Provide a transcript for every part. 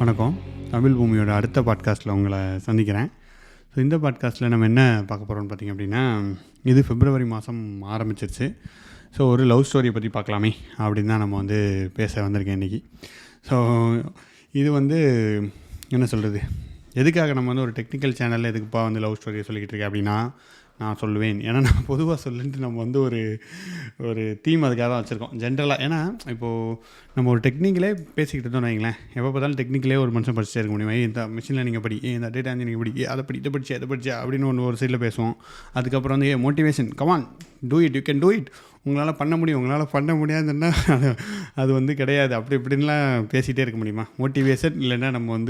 வணக்கம். தமிழ் பூமியோட அடுத்த பாட்காஸ்ட்டில் உங்களை சந்திக்கிறேன். ஸோ இந்த பாட்காஸ்ட்டில் நம்ம என்ன பார்க்க போகிறோம்னு பார்த்திங்க அப்படின்னா, இது பிப்ரவரி மாதம் ஆரம்பிச்சிருச்சு. ஸோ ஒரு லவ் ஸ்டோரியை பற்றி பார்க்கலாமே அப்படின்னு தான் நம்ம பேச வந்திருக்கேன் இன்றைக்கி. ஸோ இது என்ன சொல்கிறது, எதுக்காக நம்ம ஒரு டெக்னிக்கல் சேனலில் எதுக்குப்பா லவ் ஸ்டோரியை சொல்லிக்கிட்டு இருக்கேன் அப்படின்னா நான் சொல்லுவேன். ஏன்னா நான் பொதுவாக சொல்லிட்டு நம்ம ஒரு தீம் அதுக்காக தான் வச்சுருக்கோம் ஜென்ரலாக. ஏன்னா இப்போது நம்ம ஒரு டெக்னிக்கலே பேசிக்கிட்டு இருந்தோம்னு வைங்களேன், எப்போ பார்த்தாலும் டெக்னிக்கலே ஒரு மனுஷன் படிச்சுட்டே இருக்க முடியும். இந்த மிஷினில் நீங்கள் படி, இந்த டேட்டா இன்ஜினியரிங் படி, அதை படி, இதை படிச்சா அப்படின்னு ஒரு சைடில் பேசுவோம். அதுக்கப்புறம் motivation, come on do it, you can do it, உங்களால் பண்ண முடியும், உங்களால் பண்ண முடியாதுன்னா அது கிடையாது, அப்படி இப்படின்லாம் பேசிகிட்டே இருக்க முடியுமா? மோட்டிவேஷன் இல்லைன்னா நம்ம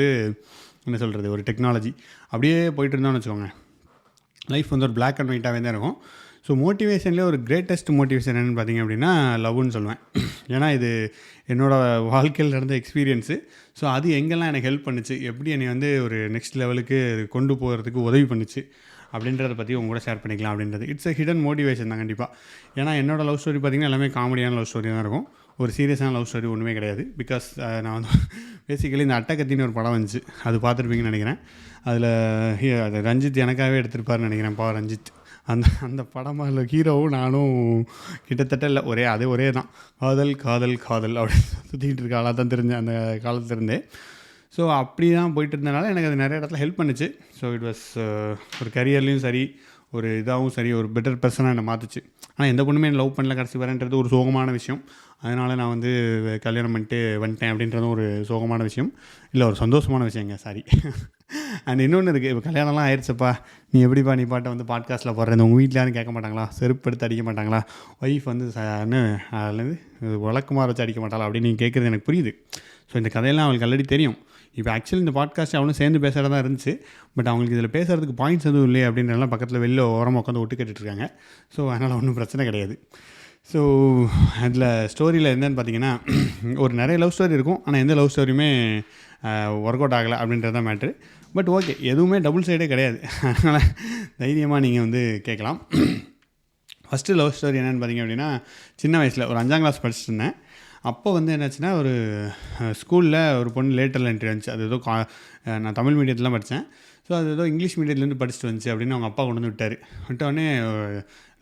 என்ன சொல்கிறது, ஒரு டெக்னாலஜி அப்படியே போயிட்டு இருந்தோம்னு வச்சுக்கோங்க, லைஃப் ஒரு பிளாக் அண்ட் ஒயிட்டாகவே தான் இருக்கும். ஸோ மோட்டிவேஷன்லேயே ஒரு கிரேட்டஸ்ட் மோட்டிவேஷன் என்னென்னு பார்த்திங்க அப்படின்னா லவ்னு சொல்லுவேன். ஏன்னா இது என்னோடய வாழ்க்கையில் நடந்த எக்ஸ்பீரியன்ஸு. ஸோ அது எங்கெல்லாம் எனக்கு ஹெல்ப் பண்ணுச்சு, எப்படி என்னை ஒரு நெக்ஸ்ட் லெவலுக்கு கொண்டு போகிறதுக்கு உதவி பண்ணுச்சு அப்படின்றத பற்றி உங்க கூட ஷேர் பண்ணிக்கலாம் அப்படின்றது. இட்ஸ் எ ஹிடன் மோட்டிவேஷன் தான் கண்டிப்பாக. ஏன்னா என்னோடய லவ் ஸ்டோரி பார்த்திங்கன்னா எல்லாமே காமெடியான லவ் ஸ்டோரி தான் இருக்கும். ஒரு சீரியஸான லவ் ஸ்டோரி ஒன்றுமே கிடையாது. பிகாஸ் நான் பேசிக்கலி இந்த அட்டகத்தின்னு ஒரு படம் வந்துச்சு, அது பார்த்துருப்பீங்கன்னு நினைக்கிறேன். அதில் ரஞ்சித் எனக்காகவே எடுத்திருப்பாருன்னு நினைக்கிறேன், பா ரஞ்சித். அந்த படமாக ஹீரோவும் நானும் கிட்டத்தட்ட இல்லை, ஒரே தான், காதல் காதல் காதல் அப்படின்னு சுற்றிக்கிட்டு இருக்க ஆளாக தான் தெரிஞ்சேன் அந்த காலத்துலேருந்தே. ஸோ அப்படி தான் போயிட்டு இருந்தனால எனக்கு அது நிறைய இடத்துல ஹெல்ப் பண்ணிச்சு. ஸோ இட் வாஸ் ஒரு கரியர்லேயும் சரி, ஒரு இதாகவும் சரி, ஒரு பெட்டர் பர்சனாக என்னை மாற்றுச்சு. ஆனால் எந்த பொண்ணுமே என்ன லவ் பண்ணல கடைசி வரேன்றது ஒரு சோகமான விஷயம். அதனால் நான் கல்யாணம் பண்ணிட்டு வந்துட்டேன் அப்படின்றதும் ஒரு சோகமான விஷயம் இல்லை, ஒரு சந்தோஷமான விஷயங்க, சாரி. அண்ட் இன்னொன்று இருக்குது, இப்போ கல்யாணம்லாம் ஆயிடுச்சப்பா, நீ எப்படிப்பா நீ பாட்டை பாட்காஸ்ட்டில் போடுறேன், உங்கள் வீட்டில் யாரும் கேட்க மாட்டாங்களா, செருப்பு எடுத்து அடிக்க மாட்டாங்களா, ஒய்ஃப் அதுலேருந்து வழக்குமாற வச்சு அடிக்க மாட்டாளா அப்படின்னு நீங்கள் கேட்குறது எனக்கு புரியுது. ஸோ இந்த கதையெல்லாம் அவங்களுக்கு ஆல்ரெடி தெரியும். இப்போ ஆக்சுவலி இந்த பாட்காஸ்ட் அவனும் சேர்ந்து பேசுகிறதா தான் இருந்துச்சு. பட் அவங்களுக்கு இதில் பேசுகிறதுக்கு பாயிண்ட்ஸ் எதுவும் இல்லையே அப்படின்றலாம் பக்கத்தில் வெளில ஓரமாக உட்காந்து ஒட்டு கேட்டுட்ருக்காங்க. ஸோ அதனால் ஒன்றும் பிரச்சனை கிடையாது. ஸோ அதில் ஸ்டோரியில் என்னென்னு பார்த்தீங்கன்னா, ஒரு நிறைய லவ் ஸ்டோரி இருக்கும், ஆனால் எந்த லவ் ஸ்டோரியுமே ஒர்க் அவுட் ஆகலை அப்படின்றது தான் மேட்ரு. பட் ஓகே, எதுவுமே டபுள் சைடே கிடையாது. அதனால் தைரியமாக நீங்கள் கேட்கலாம். ஃபஸ்ட்டு லவ் ஸ்டோரி என்னென்னு பார்த்தீங்க அப்படின்னா, சின்ன வயசில் ஒரு 5ஆம் கிளாஸ் படிச்சுட்டு இருந்தேன். அப்போ என்னாச்சுன்னா, ஒரு ஸ்கூலில் ஒரு பொண்ணு லேட்டரில் என்ட்ரி வந்துச்சு. அது ஏதோ நான் தமிழ் மீடியத்தில் படித்தேன். ஸோ அது ஏதோ இங்கிலீஷ் மீடியத்துலேருந்து படிச்சுட்டு வந்துச்சு அப்படின்னு அவங்க அப்பா கொண்டு வந்து விட்டார். விட்டோடனே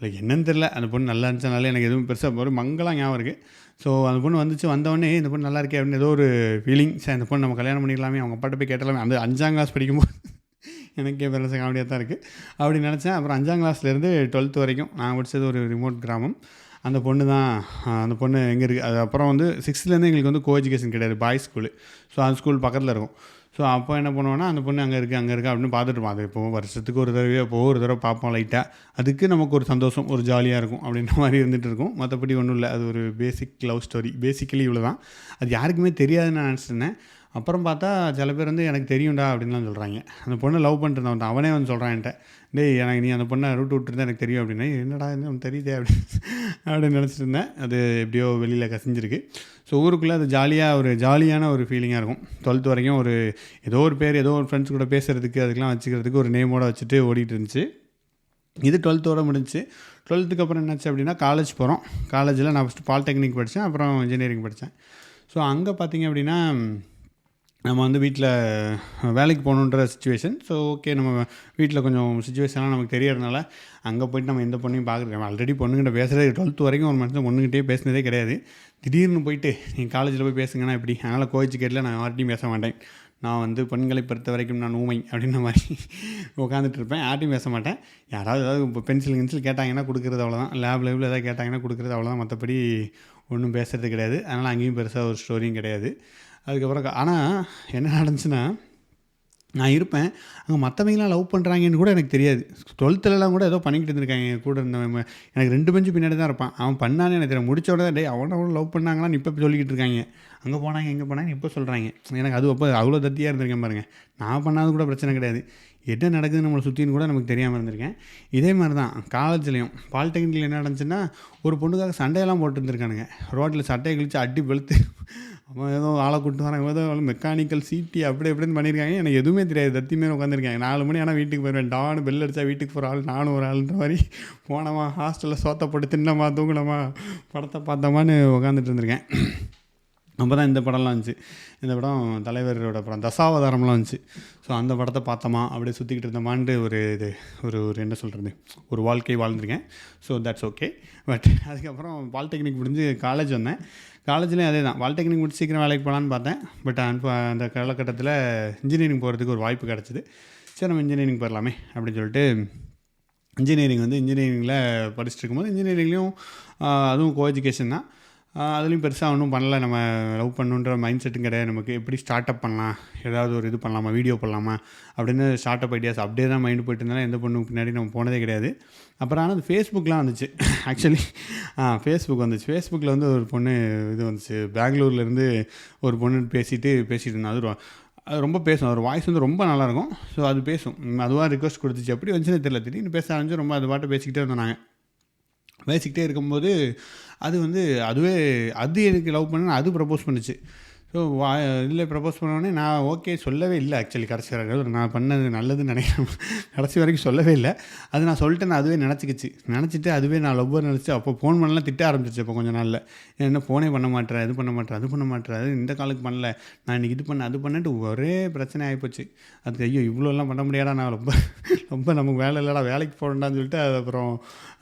லைக் என்னன்னு தெரில, அந்த பொண்ணு நல்லா இருந்துச்சனால எனக்கு எதுவும் பெருசாக ஒரு மங்களாக ஞாபகம் இருக்குது. ஸோ அந்த பொண்ணு வந்துச்சு, வந்தவொடனே இந்த பொண்ணு நல்லா இருக்கே அப்படின்னு ஏதோ ஒரு ஃபீலிங், சார் இந்த பொண்ணு நம்ம கல்யாணம் பண்ணிக்கலாமே, அவங்க அப்பாட்ட போய் கேட்டலாமே. அந்த 5ஆம் கிளாஸ் படிக்கும்போது எனக்கே பெருசாக காமெடியாக தான் இருக்குது அப்படி நினச்சேன். அப்புறம் 5ஆம் கிளாஸ்லேருந்து 12th வரைக்கும் நான் படித்தது ஒரு ரிமோட் கிராமம். அந்த பொண்ணு எங்கே இருக்குது, அது அப்புறம் 6th எங்களுக்கு கோ எஜுகேஷன் கிடையாது, பாய்ஸ் ஸ்கூலு. ஸோ அந்த ஸ்கூல் பக்கத்தில் இருக்கும். ஸோ அப்போ என்ன பண்ணுவோன்னா, அந்த பொண்ணு அங்கே இருக்குது அப்படின்னு பார்த்துட்டுருப்போம். அது இப்போ வருஷத்துக்கு ஒரு தடவை பார்ப்போம் லைட்டாக. அதுக்கு நமக்கு ஒரு சந்தோஷம், ஒரு ஜாலியாக இருக்கும் அப்படின்ற மாதிரி இருந்துகிட்டு இருக்கும். மற்றபடி ஒன்றும் இல்லை, அது ஒரு பேசிக் லவ் ஸ்டோரி. பேசிக்கலி இவ்வளோ தான். அது யாருக்குமே தெரியாதுன்னு நான் நினச்சிருந்தேன். அப்புறம் பார்த்தா சில பேர் எனக்கு தெரியும்டா அப்படின்லாம் சொல்கிறாங்க. அந்த பொண்ணை லவ் பண்ணிட்டு அவனே சொல்கிறான் என்கிட்ட, டேய் எனக்கு நீ அந்த பொண்ணை ரூட் விட்டுருந்தா எனக்கு தெரியும் அப்படின்னா, என்னடா என்ன தெரியுதே அப்படின்னு நினச்சிட்டு இருந்தேன். அது எப்படியோ வெளியில் கசிஞ்சிருக்கு. ஸோ ஊருக்குள்ளே அது ஜாலியான ஒரு ஃபீலிங்காக இருக்கும். 12th வரைக்கும் ஏதோ ஒரு பேர், ஏதோ ஒரு ஃப்ரெண்ட்ஸ் கூட பேசுகிறதுக்கு அதுக்கெலாம் வச்சுக்கிறதுக்கு ஒரு நேமோடு வச்சுட்டு ஓடிட்டு இருந்துச்சு. இது 12th முடிஞ்சிச்சு. 12th அப்புறம் என்னாச்சு அப்படின்னா, காலேஜ் போகிறோம். காலேஜில் நான் ஃபஸ்ட்டு பாலிடெக்னிக் படித்தேன், அப்புறம் இன்ஜினியரிங் படித்தேன். ஸோ அங்கே பார்த்திங்க அப்படின்னா, நம்ம வீட்டில் வேலைக்கு போகணுன்ற சுச்சுவேஷன். ஸோ ஓகே, நம்ம வீட்டில் கொஞ்சம் சுச்சுவேஷன்லாம் நமக்கு தெரியறதுனால அங்கே போய்ட்டு நம்ம எந்த பொண்ணையும் பார்க்குறோம். ஆல்ரெடி பொண்ணுகிட்ட பேசுகிறது 12th வரைக்கும் ஒரு மனுஷன் பொண்ணுகிட்டே பேசினதே கிடையாது. திடீர்னு போயிட்டு நீங்கள் காலேஜில் போய் பேசுங்கன்னா எப்படி? அதனால் கோஎஜுகேட்டில் நான் யார்ட்டையும் பேச மாட்டேன். நான் பெண்களை பொறுத்த வரைக்கும் நான் ஊமை அப்படின்ற மாதிரி உட்காந்துட்டு இருப்பேன். யார்ட்டையும் பேச மாட்டேன். யாராவது ஏதாவது இப்போ பென்சில் கேட்டாங்கன்னா கொடுக்குறது அவ்வளோதான். லேபில் ஏதாவது கேட்டாங்கன்னா கொடுக்குறது அவ்வளோதான். மற்றபடி ஒன்றும் பேசுகிறது கிடையாது. அதனால் அங்கேயும் பெருசாக ஒரு ஸ்டோரியும் கிடையாது. அதுக்கப்புறம் ஆனால் என்ன நடந்துச்சுன்னா, நான் இருப்பேன் அங்கே, மற்றவங்களாம் லவ் பண்ணுறாங்கன்னு கூட எனக்கு தெரியாது. 12thலாம் கூட ஏதோ பண்ணிக்கிட்டு இருந்திருக்காங்க கூட இருந்தவன். எனக்கு 2 பெஞ்சு பின்னாடி தான் இருப்பான். அவன் பண்ணானே எனக்கு தெரியும். முடிச்ச உடனே டே அவனை லவ் பண்ணாங்களான்னு இப்போ சொல்லிக்கிட்டு இருக்காங்க. அங்கே போனாங்க இங்கே போனாங்க இப்போ சொல்கிறாங்க. எனக்கு அது அப்போ அவ்வளோ தத்தியாக இருந்திருக்கேன் பாருங்கள். நான் பண்ணாது கூட பிரச்சனை கிடையாது. என்ன நடக்குதுன்னு நம்மளை சுற்றின்னு கூட நமக்கு தெரியாமல் இருந்திருக்கேன். இதே மாதிரி தான் காலேஜ்லேயும் பாலிடெக்னிக்கில் என்ன நடந்துச்சுன்னா, ஒரு பொண்ணுக்காக சண்டையெல்லாம் போட்டு இருந்திருக்கானுங்க. ரோட்டில் சட்டையை கிழிச்சு அடி வெளுத்து, அவன் ஏதோ ஆளை கூப்பிட்டு வரான், ஏதோ மெக்கானிக்கல் சீட்டி அப்படி எப்படின்னு பண்ணியிருக்காங்க. எனக்கு எதுவுமே தெரியாது. தத்தியுமே உட்காந்துருக்காங்க. 4 மணி ஆனால் வீட்டுக்கு போயிடுவேன். டான்னு பெல் அடித்தா வீட்டுக்கு போகிற ஆள் நானும் ஒரு ஆளுன்ற மாதிரி போனோமா, ஹாஸ்டலில் சோத்தை போட்டு தின்னமா, தூங்கினோமா, படத்தை பார்த்தோமான்னு உட்காந்துட்டு இருந்திருக்கேன். அப்போ தான் இந்த படம்லாம் வந்துச்சு. இந்த படம் தலைவரோட படம் தசாவதாரம்லாம் வந்துச்சு. ஸோ அந்த படத்தை பார்த்தோமா அப்படியே சுற்றிக்கிட்டு இருந்தோமான்ட்டு ஒரு என்ன சொல்கிறது, ஒரு வாழ்க்கை வாழ்ந்துருக்கேன். So that's okay. பட் அதுக்கப்புறம் பாலிடெக்னிக் முடிஞ்சு காலேஜ் வந்தேன். காலேஜ்லேயும் அதே தான், பாலிடெக்னிக் முடிச்சு சீக்கிரம் வேலைக்கு போகலான்னு பார்த்தேன். பட் அந்த காலகட்டத்தில் இன்ஜினியரிங் போகிறதுக்கு ஒரு வாய்ப்பு கிடச்சிது. சரி நம்ம இன்ஜினியரிங் போயிடலாமே அப்படின்னு சொல்லிட்டு இன்ஜினியரிங்கில் படிச்சுட்டு இருக்கும்போது, இன்ஜினியரிங்லேயும் அதுவும் கோ எஜுகேஷன் தான். அதுலேயும் பெருசாக ஒன்றும் பண்ணல. நம்ம லவ் பண்ணுன்ற மைண்ட் செட்டும் கிடையாது நமக்கு. எப்படி ஸ்டார்ட் அப் பண்ணலாம், ஏதாவது ஒரு இது பண்ணலாமா, வீடியோ பண்ணலாமா அப்படின்னு ஸ்டார்ட் அப் ஐடியாஸ் அப்படியே தான் மைண்டு போயிட்டு இருந்தாலும் எந்த பொண்ணுக்கு பின்னாடி நம்ம போனதே கிடையாது. அப்புறம் ஆனால் அது ஃபேஸ்புக்கெலாம் வந்துச்சு. ஆக்சுவலி ஃபேஸ்புக் வந்துச்சு. ஃபேஸ்புக்கில் வந்து ஒரு பொண்ணு இது வந்துச்சு, பெங்களூர்லேருந்து ஒரு பொண்ணு பேசிகிட்டு இருந்தேன். அது ரொம்ப பேசும், ஒரு வாய்ஸ் வந்து ரொம்ப நல்லாயிருக்கும். ஸோ அது பேசும், அதுவாக ரிக்வஸ்ட் கொடுத்துச்சு. எப்படி வந்துச்சுன்னு தெரியல, திடீர்னு பேச ஆரம்பிச்சு ரொம்ப அது பாட்டு பேசிக்கிட்டே இருந்தோம். நாங்கள் பேசிக்கிட்டே இருக்கும்போது அது எனக்கு லவ் பண்ணு அது ப்ரப்போஸ் பண்ணிச்சு. ஸோ இதில் ப்ரப்போஸ் பண்ணோடனே நான் ஓகே சொல்லவே இல்லை. ஆக்சுவலி கடைசி வரைக்கும் நான் பண்ணது நல்லதுன்னு நினைக்கிறேன். கடைசி வரைக்கும் சொல்லவே இல்லை. அது நான் சொல்லிட்டேன்னு அதுவே நினச்சிட்டு அதுவே நான் லவ்வர் நினச்சி அப்போ ஃபோன் பண்ணலாம் திட்ட ஆரம்பிச்சிச்சு. இப்போ கொஞ்சம் நாளில் என்ன ஃபோனே பண்ண மாட்டேன், இது பண்ண மாட்டேன், அது பண்ண மாட்டேன், அது இந்த காலுக்கு பண்ணல, நான் இன்றைக்கி இது பண்ண அது பண்ணிட்டு ஒரே பிரச்சனை ஆகிப்போச்சு. அதுக்கு ஐயோ இவ்வளோலாம் பண்ண முடியாதா, நான் ரொம்ப நமக்கு வேலை இல்லைடா, வேலைக்கு போகணுண்டான்னு சொல்லிட்டு அது அப்புறம்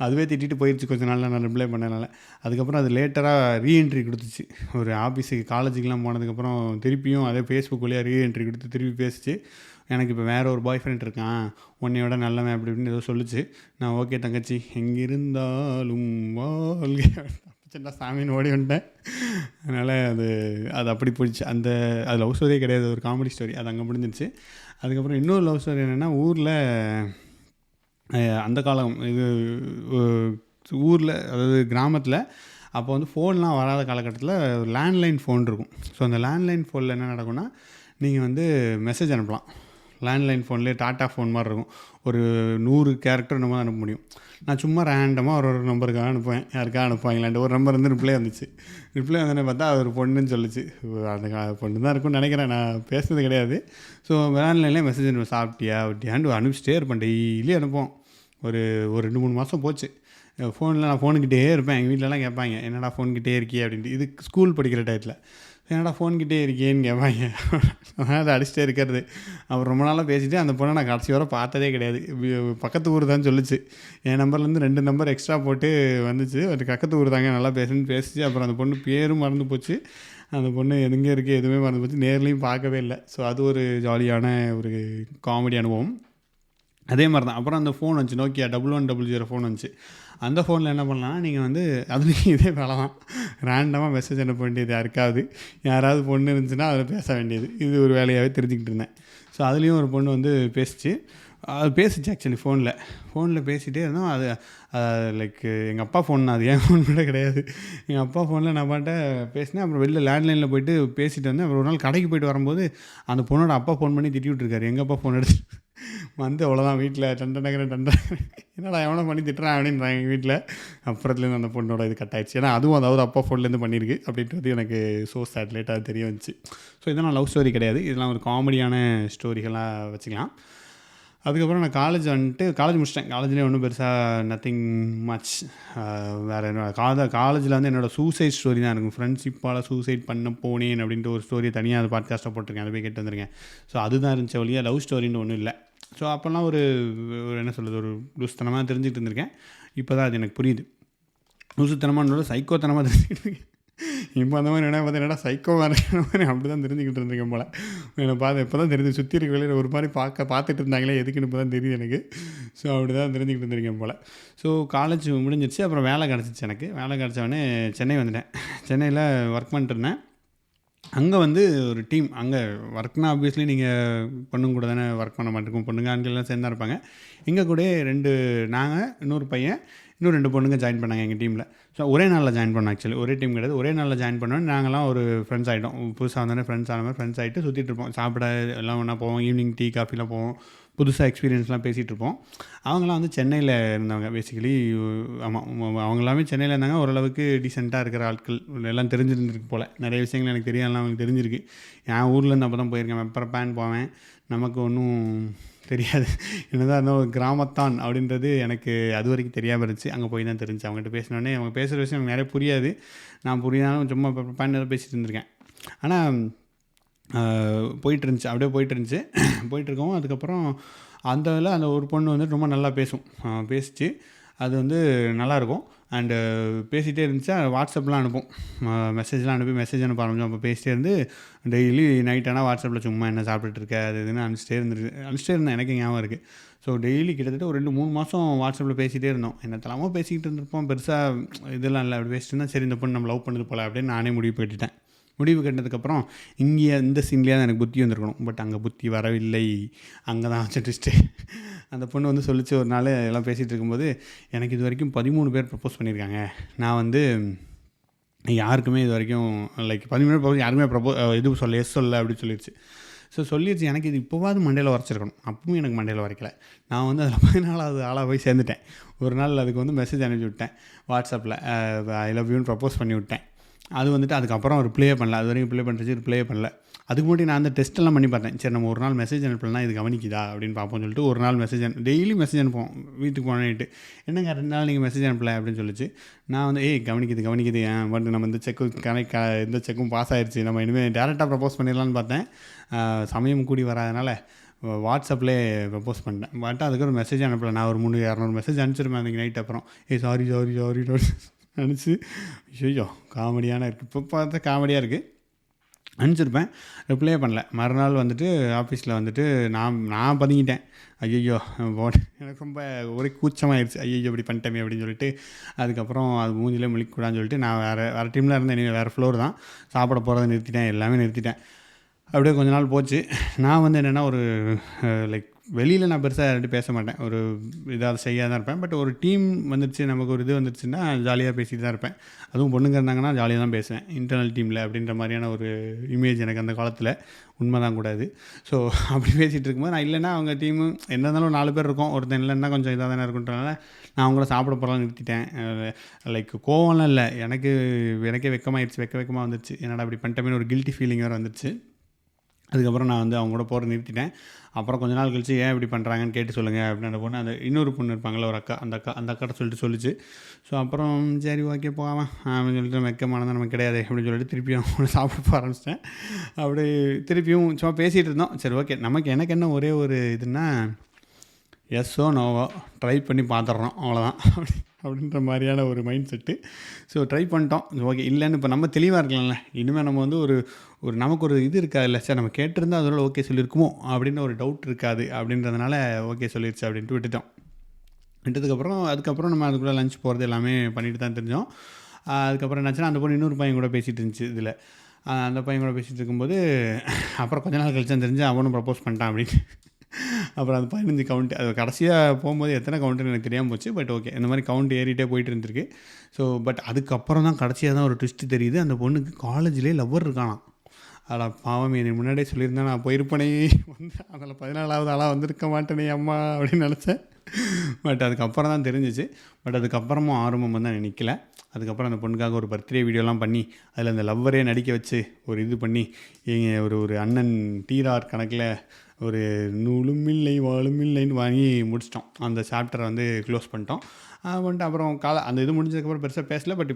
அதுவே திட்டிட்டு போயிடுச்சு கொஞ்சம் நாளில் நான் ரிப்ளை பண்ணனால. அதுக்கப்புறம் அது லேட்டராக ரீஎன்ட்ரி கொடுத்துச்சு. ஒரு ஆஃபீஸுக்கு காலேஜுக்கெலாம் போனதுக்கப்புறம் திருப்பியும் அதே ஃபேஸ்புக் வழியாக ரீஎன்ட்ரி கொடுத்து திருப்பி பேசிச்சு. எனக்கு இப்போ வேறு ஒரு பாய் ஃப்ரெண்ட் இருக்கான், உன்னையோட நல்லவன் அப்படி இப்படின்னு ஏதோ சொல்லிச்சு. நான் ஓகே தங்கச்சி எங்கிருந்தாலும் வாழ்க சின்ன சாமின்னு ஓடி வந்துட்டேன். அதனால் அது அப்படி போயிடுச்சு. அது லவ் ஸ்டோரியே கிடையாது, ஒரு காமெடி ஸ்டோரி. அது அங்கே முடிஞ்சிருச்சு. அதுக்கப்புறம் இன்னொரு லவ் ஸ்டோரி என்னென்னா, ஊரில் அந்த காலம் இது ஊரில் அதாவது கிராமத்தில் அப்போ வந்து ஃபோன்லாம் வராத காலகட்டத்தில் லேண்ட்லைன் ஃபோன் இருக்கும். ஸோ அந்த லேண்ட்லைன் ஃபோனில் என்ன நடக்கும்னா, நீங்கள் வந்து மெசேஜ் அனுப்பலாம். லேண்ட்லைன் ஃபோன்லேயே டாட்டா ஃபோன் மாதிரி இருக்கும். ஒரு 100 கேரக்டர் நம்ம அனுப்ப முடியும். நான் சும்மா ரேண்டமாக ஒரு நம்பருக்காக அனுப்புவேன், யாருக்காக அனுப்புவாங்களான்ட்டு. ஒரு நம்பர் வந்து ரிப்ளை வந்துச்சு. ரிப்ளை வந்தோடனே பார்த்தா அது ஒரு பொண்ணுன்னு சொல்லிச்சு. அந்த பொண்ணு தான் இருக்கும்னு நினைக்கிறேன், நான் பேசுனது கிடையாது. ஸோ லேண்ட்லைன்லேயே மெசேஜ் அனுப்ப சாப்பிட்டியா அப்படியான்னு அனுப்பிச்சிட்டே இருப்பேன். டெய்லி அனுப்புவோம். ஒரு 2-3 மாதம் போச்சு. நான் ஃபோனுக்கிட்டே இருப்பேன். எங்கள் வீட்டிலலாம் கேட்பாங்க, என்னடா ஃபோன்கிட்டே இருக்கியே அப்படின்ட்டு. இது ஸ்கூல் படிக்கிற டயத்தில் என்னடா ஃபோன்கிட்டே இருக்கியேன்னு கேட்பாங்க. அதனால் அதை அடிச்சுட்டே இருக்கிறது. அப்புறம் ரொம்ப நாளாக பேசிவிட்டு அந்த பொண்ணை நான் கடைசி வரை பார்த்ததே கிடையாது. பக்கத்து ஊர் தான் சொல்லிச்சு. என் நம்பர்லேருந்து 2 நம்பர் எக்ஸ்ட்ரா போட்டு வந்துச்சு. அது பக்கத்து ஊர் தாங்க, நல்லா பேசிச்சு. அப்புறம் அந்த பொண்ணு பேரும் மறந்து போச்சு. அந்த பொண்ணு எங்கே இருக்குது எதுவுமே மறந்து போச்சு. நேர்லேயும் பார்க்கவே இல்லை. ஸோ அது ஒரு ஜாலியான ஒரு காமெடி அனுபவம். அதே மாதிரி தான் அப்புறம் அந்த ஃபோன் வந்துச்சு, நோக்கியா 1100 ஃபோன் வந்துச்சு. அந்த ஃபோனில் என்ன பண்ணலாம்னா, நீங்கள் வந்து அதுலேயும் இதே வேலை தான், ரேண்டமாக மெசேஜ் அனுப்ப வேண்டியது யாருக்காவது. யாராவது பொண்ணு இருந்துச்சுன்னா அதில் பேச வேண்டியது. இது ஒரு வேலையாகவே தெரிஞ்சுக்கிட்டு இருந்தேன். ஸோ அதுலேயும் ஒரு பொண்ணு வந்து பேசிச்சு. ஆக்சுவலி ஃபோனில் பேசிகிட்டே இருந்தோம். அது லைக் எங்கள் அப்பா ஃபோன் தான், அது என் ஃபோன் கூட கிடையாது. எங்கள் அப்பா ஃபோனில் நான் பாட்ட பேசினேன். அப்புறம் வெளில லேண்ட்லைனில் போய்ட்டு பேசிட்டு வந்தேன். அப்புறம் ஒரு நாள் கடைக்கு போய்ட்டு வரும்போது அந்த பொண்ணோட அப்பா ஃபோன் பண்ணி திட்டி விட்டுருக்காரு. எங்கள் அப்பா ஃபோன் எடுத்து வந்து அவ்வளோதான் வீட்டில் டண்டனகிறேன் என்னடா எவனோ பண்ணி திட்டுறான் அப்படின்றாங்க எங்கள் வீட்டில். அப்புறத்துலேருந்து அந்த பொண்ணோட இது கட் ஆயிடுச்சு. ஏன்னா அதுவும் அதாவது அப்பா ஃபோன்லேருந்து பண்ணியிருக்கு அப்படின்றது எனக்கு சேட்டலைட்டாக தெரிய வந்துச்சு. ஸோ இதெல்லாம் லவ் ஸ்டோரி கிடையாது, இதெல்லாம் ஒரு காமெடியான ஸ்டோரிகளாக வச்சுக்கலாம். அதுக்கப்புறம் நான் காலேஜ் முடிச்சிட்டேன். காலேஜ்லேயே ஒன்றும் பெருசாக நத்திங் மச். வேறு என்ன காலேஜில் வந்து என்னோடய சூசைட் ஸ்டோரி தான் இருக்கும். ஃப்ரெண்ட்ஷிப்பால் சூசைட் பண்ண போனேன் அப்படின்ட்டு ஒரு ஸ்டோரியை தனியாக அது பாட்காஸ்ட்டாக போட்டிருக்கேன், அதை போய் கேட்டு வந்திருக்கேன். ஸோ அதுதான் இருந்துச்சு வழியாக, லவ் ஸ்டோரின்னு ஒன்றும் இல்லை. ஸோ அப்போல்லாம் ஒரு என்ன சொல்கிறது, ஒரு லூசுத்தனமாக தெரிஞ்சுக்கிட்டு இருந்திருக்கேன். இப்போ தான் அது எனக்கு புரியுது. லூசுத்தனமானோட சைக்கோத்தனமாக தெரிஞ்சுக்கிட்டு இருக்கேன். இப்போ அந்த மாதிரி என்ன பார்த்தீங்கன்னா சைக்கோவாக இருக்கிற மாதிரி அப்படி தான் தெரிஞ்சுக்கிட்டு இருந்திருக்கேன் போல். என்னை பார்த்து இப்போ தான் தெரியுது, சுற்றி இருக்க வெளியில் ஒரு மாதிரி பார்த்துட்டு இருந்தாங்களே எதுக்குன்னு இப்போ தான் தெரியுது எனக்கு. ஸோ அப்படி தான் தெரிஞ்சுக்கிட்டு இருந்திருக்கேன் போல். ஸோ காலேஜ் முடிஞ்சிருச்சு. அப்புறம் வேலை கிடச்சிச்சு. எனக்கு வேலை கிடச்சவொடனே சென்னை வந்துட்டேன். சென்னையில் ஒர்க் பண்ணிட்டுருந்தேன். அங்கே வந்து ஒரு டீம், அங்கே ஒர்க்னால் ஆப்வியஸ்லி நீங்கள் பொண்ணுங்க கூட தானே ஒர்க் பண்ண மாட்டேருக்கோம், பொண்ணுங்க ஆண்கள்லாம் சேர்ந்தா இருப்பாங்க. எங்கள் கூட நாங்கள் இன்னொரு பையன் இன்னும் 2 பொண்ணுங்க ஜாயின் பண்ணாங்க எங்கள் டீமில். ஸோ ஒரே நாளில் ஜாயின் பண்ணோம். ஆக்சுவலி ஒரே டீம் கிடையாது, ஒரே நாளில் ஜாயின் பண்ணோம். நாங்களாம் ஒரு ஃப்ரெண்ட்ஸ் ஆகிட்டோம். புதுசாக வந்தோடனே ஃப்ரெண்ட்ஸ் ஆன மாதிரி ஃப்ரெண்ட்ஸ் ஆகிட்டு சுற்றிட்டு இருப்போம். சாப்பிட எல்லாம் ஒன்றா போவோம். ஈவினிங் டீ காஃபிலாம் போவோம். புதுசாக எக்ஸ்பீரியன்ஸ்லாம் பேசிகிட்டு இருப்போம். அவங்களாம் வந்து சென்னையில் இருந்தவங்க பேசிக்கலி. ஆமாம், அவங்களாமே சென்னையில் இருந்தாங்க. ஓரளவுக்கு டீசெண்டாக இருக்கிற ஆட்கள், எல்லாம் தெரிஞ்சிருந்துருக்கு போல். நிறைய விஷயங்கள் எனக்கு தெரியலாம், அவங்களுக்கு தெரிஞ்சிருக்கு. என் ஊர்லேருந்து அப்போ தான் போயிருக்கேன். வெப்பரப்பான்னு போவேன், நமக்கு ஒன்றும் தெரியாது. என்னதான் இருந்தால் ஒரு கிராமத்தான் அப்படின்றது எனக்கு அது வரைக்கும் தெரியாமல் இருந்துச்சு. அங்கே போய் தான் தெரிஞ்சு. அவங்ககிட்ட பேசினோடனே அவங்க பேசுகிற விஷயம் எனக்கு நிறைய புரியாது. நான் புரியாலும் சும்மா பேசிகிட்டு இருந்திருக்கேன். ஆனால் போயிட்டுருந்துச்சு, அப்படியே போயிட்டுருந்துச்சு. போயிட்டுருக்கவும் அதுக்கப்புறம் அந்த இதில் அந்த ஒரு பொண்ணு வந்துட்டு ரொம்ப நல்லா பேசும், பேசிச்சு. அது வந்து நல்லாயிருக்கும். அண்டு பேசிகிட்டே இருந்துச்சு. வாட்ஸ்அப்லாம் அனுப்பும், மெசேஜ்லாம் அனுப்பி மெசேஜ் அனுப்ப ஆரம்பிச்சோம். அப்போ பேசிகிட்டே இருந்து டெய்லி நைட் ஆனால் வாட்ஸ்அப்பில் சும்மா என்ன சாப்பிட்டுட்டு இருக்க அது இதுன்னு அனுப்பிச்சிட்டே இருந்தேன். எனக்கு ஞாபகம் இருக்குது. ஸோ டெய்லி கிட்டத்தட்ட ஒரு 2-3 மாதம் வாட்ஸ்அப்பில் பேசிகிட்டே இருந்தோம். என்னத்தலாமோ பேசிக்கிட்டு இருந்திருப்போம், பெருசாக இதெல்லாம் இல்லை. அப்படி பேசிட்டு இருந்தால் சரி இந்த பொண்ணு நம்ம லவ் பண்ணது போல அப்படின்னு நானே முடிவு கட்டிட்டேன். முடிவு கட்டினதுக்கப்புறம் இங்கே இந்த சீன்லேயே தான் எனக்கு புத்தி வந்திருக்கணும். பட் அங்கே புத்தி வரவில்லை. அங்கே தான் வச்சு ட்விஸ்ட்டு. அந்த பொண்ணு வந்து சொல்லிச்சு ஒரு நாள் எல்லாம் பேசிகிட்டு இருக்கும்போது, எனக்கு இது வரைக்கும் 13 பேர் ப்ரப்போஸ் பண்ணியிருக்காங்க. நான் வந்து யாருக்குமே இது வரைக்கும் லைக் 13 பேர் யாருமே இது சொல்ல எஸ் சொல்ல அப்படின்னு சொல்லிடுச்சு. ஸோ சொல்லிடுச்சு. எனக்கு இது இப்போவாது மண்டையில் உரைச்சிருக்கணும். அப்பவும் எனக்கு மண்டையில் உரைக்கல. நான் வந்து அதில் 14வது ஆளாக போய் சேர்ந்துட்டேன். ஒரு நாள் அதுக்கு வந்து மெசேஜ் அனுப்பி விட்டேன் வாட்ஸ்அப்பில், ஐ லவ் யூன்னு ப்ரப்போஸ் பண்ணி விட்டேன். அது வந்துட்டு அதுக்கப்புறம் ரிப்ளே பண்ணல. அது வரைக்கும் ரிப்ளே பண்ணல. அதுக்கு முன்னாடி நான் அந்த டெஸ்ட்டெல்லாம் பண்ணி பார்த்தேன். சரி நம்ம ஒரு நாள் மெசேஜ் அனுப்பலனா இது கவனிக்குதா அப்படின்னு பார்ப்போம்னு சொல்லிட்டு ஒரு நாள் டெய்லி மெசேஜ் அனுப்புவோம் வீட்டுக்கு போனேன்ட்டு. என்னங்க 2 நாள் நீங்கள் மெசேஜ் அனுப்பல அப்படின்னு சொல்லிச்சு. நான் வந்து கவனிக்குது பட் நம்ம இந்த இந்த செக்கும் பாஸ் ஆயிடுச்சு, நம்ம இனிமேல் டேரெக்டாக ப்ரப்போஸ் பண்ணிடலான்னு பார்த்தேன். சமயம் கூடி வராதனால வாட்ஸ்அப்லேயே ப்ரப்போஸ் பண்ணிட்டேன். பட் அதுக்கு ஒரு மெசேஜ் அனுப்பலை. நான் ஒரு 300-200 மெசேஜ் அனுப்பிச்சிருப்பேன் அன்றைக்கி நைட். அப்புறம் சாரி நினச்சி ஐயோ காமெடியான இருக்குது. இப்போ பார்த்தா காமெடியாக இருக்குது. அனுப்பிச்சிருப்பேன், ரிப்ளே பண்ணல. மறுநாள் வந்துட்டு ஆஃபீஸில் வந்துட்டு நான் பதுங்கிட்டேன். ஐயோ எனக்கு ரொம்ப ஒரே கூச்சமாகிடுச்சு. ஐயோ இப்படி பண்ணிட்டேமே அப்படின்னு சொல்லிட்டு அதுக்கப்புறம் அது மூஞ்சிலே முழிக்கூடாதுன்னு சொல்லிட்டு நான் வேறு டீமில் இருந்தேன். இனிமேல் வேறு ஃப்ளோர் தான். சாப்பிட போகிறத நிறுத்திட்டேன், எல்லாமே நிறுத்திட்டேன். அப்படியே கொஞ்ச நாள் போச்சு. நான் வந்து என்னென்னா ஒரு லைக் வெளியில் நான் பெருசாக யார்கிட்டையும் பேச மாட்டேன். ஒரு இதாக செய்ய தான் இருப்பேன். பட் ஒரு டீம் வந்துடுச்சு, நமக்கு ஒரு இது வந்துடுச்சுன்னா ஜாலியாக பேசிட்டு தான் இருப்பேன். அதுவும் பொண்ணுங்க இருந்தாங்கன்னா ஜாலியாக தான் பேசுவேன் இன்டர்னல் டீமில் அப்படின்ற மாதிரியான ஒரு இமேஜ் எனக்கு அந்த காலத்தில். உண்மை தான் கூடாது. ஸோ அப்படி பேசிகிட்டு இருக்கும்போது நான் இல்லைன்னா அவங்க டீமு என்ன இருந்தாலும் 4 பேர் இருக்கோம், ஒருத்தன் இல்லைன்னா கொஞ்சம் இதாக தானே இருக்குன்றனால நான் அவங்கள சாப்பிட போகிறலாம் நிறுத்திட்டேன். லைக் கோவம்லாம் இல்லை, எனக்கே வெக்கமாக வந்துடுச்சு. என்னடா அப்படி பண்ணிட்டேன்னு ஒரு கில்ட்டி ஃபீலிங் வேறு வந்துடுச்சு. அதுக்கப்புறம் நான் வந்து அவங்க கூட போகிற நிறுத்திட்டேன். அப்புறம் கொஞ்ச நாள் கழிச்சு ஏன் இப்படி பண்ணுறாங்கன்னு கேட்டு சொல்லுங்கள் அப்படின்னு அந்த பொண்ணு, அந்த இன்னொரு பொண்ணு இருப்பாங்களே ஒரு அக்கா, அந்த அக்காட்ட சொல்லிச்சு. ஸோ அப்புறம் சரி ஓகே போகாமல் அப்படின்னு சொல்லிட்டு வெக்கமானதான் நமக்கு கிடையாது அப்படின்னு சொல்லிட்டு திருப்பியும் அவனை சாப்பிட போக ஆரம்பிச்சிட்டேன். அப்படி திருப்பியும் சும்மா பேசிகிட்டு இருந்தோம். சரி ஓகே எனக்கு என்ன ஒரே ஒரு இதுன்னா எஸ்ஸோ நோவோ ட்ரை பண்ணி பார்த்துட்றோம் அவ்வளோதான் அப்படின்ற மாதிரியான ஒரு மைண்ட் செட்டு. ஸோ ட்ரை பண்ணிட்டோம். ஓகே இல்லைன்னு இப்போ நம்ம தெளிவாக இருக்கலாம்ல. இனிமேல் நம்ம வந்து ஒரு நமக்கு ஒரு இது இருக்காதுல்ல, சார் நம்ம கேட்டிருந்தால் அதோட ஓகே சொல்லியிருக்குமோ அப்படின்னு ஒரு டவுட் இருக்காது. அப்படின்றதுனால ஓகே சொல்லிடுச்சு அப்படின்ட்டு அதுக்கப்புறம் நம்ம அதுக்குள்ளே லஞ்ச் போகிறது எல்லாமே பண்ணிட்டு தான் தெரிஞ்சோம். அதுக்கப்புறம் என்னாச்சுன்னா அந்த பொண்ணு இன்னொரு பையன் கூட பேசிகிட்டு இருந்துச்சு. இதில் அந்த பையன் கூட பேசிகிட்டு இருக்கும்போது அப்புறம் கொஞ்ச நாள் கழிச்சு தான் தெரிஞ்சு அவனும் ப்ரப்போஸ் பண்ணிட்டான் அப்படின்னு. அப்புறம் அந்த 15 கவுண்ட் அது கடைசியாக போகும்போது எத்தனை கவுண்ட்டுன்னு எனக்கு தெரியாமல் போச்சு. பட் ஓகே இந்த மாதிரி கவுண்ட் ஏறிட்டே போயிட்டு இருந்திருக்கு. ஸோ பட் அதுக்கப்புறம் தான் கடைசியாக தான் ஒரு ட்விஸ்ட்டு தெரியுது. அந்த பொண்ணுக்கு காலேஜ்லேயே லவ்வர் இருக்கானாம். அதில் பாவம் நீ முன்னாடியே சொல்லியிருந்தேன், நான் போயிருப்பனே வந்து அதில் 14வது ஆளாக வந்திருக்க மாட்டேனே அம்மா அப்படின்னு நினச்சேன். பட் அதுக்கப்புறம் தான் தெரிஞ்சிச்சு. பட் அதுக்கப்புறமும் ஆர்வம் வந்து நான் நிற்கல. அதுக்கப்புறம் அந்த பொண்ணுக்காக ஒரு பர்த்டே வீடியோலாம் பண்ணி அதில் அந்த லவ்வரே நடிக்க வச்சு ஒரு இது பண்ணி ஒரு அண்ணன் டீரார் கணக்கில் ஒரு நூலும் இல்லை வாழும் இல்லைன்னு வாங்கி முடிச்சிட்டோம். அந்த சாப்டரை வந்து க்ளோஸ் பண்ணிட்டோம். அப்புறம் அந்த இது முடிஞ்சதுக்கப்புறம் பெருசாக பேசலை. பட்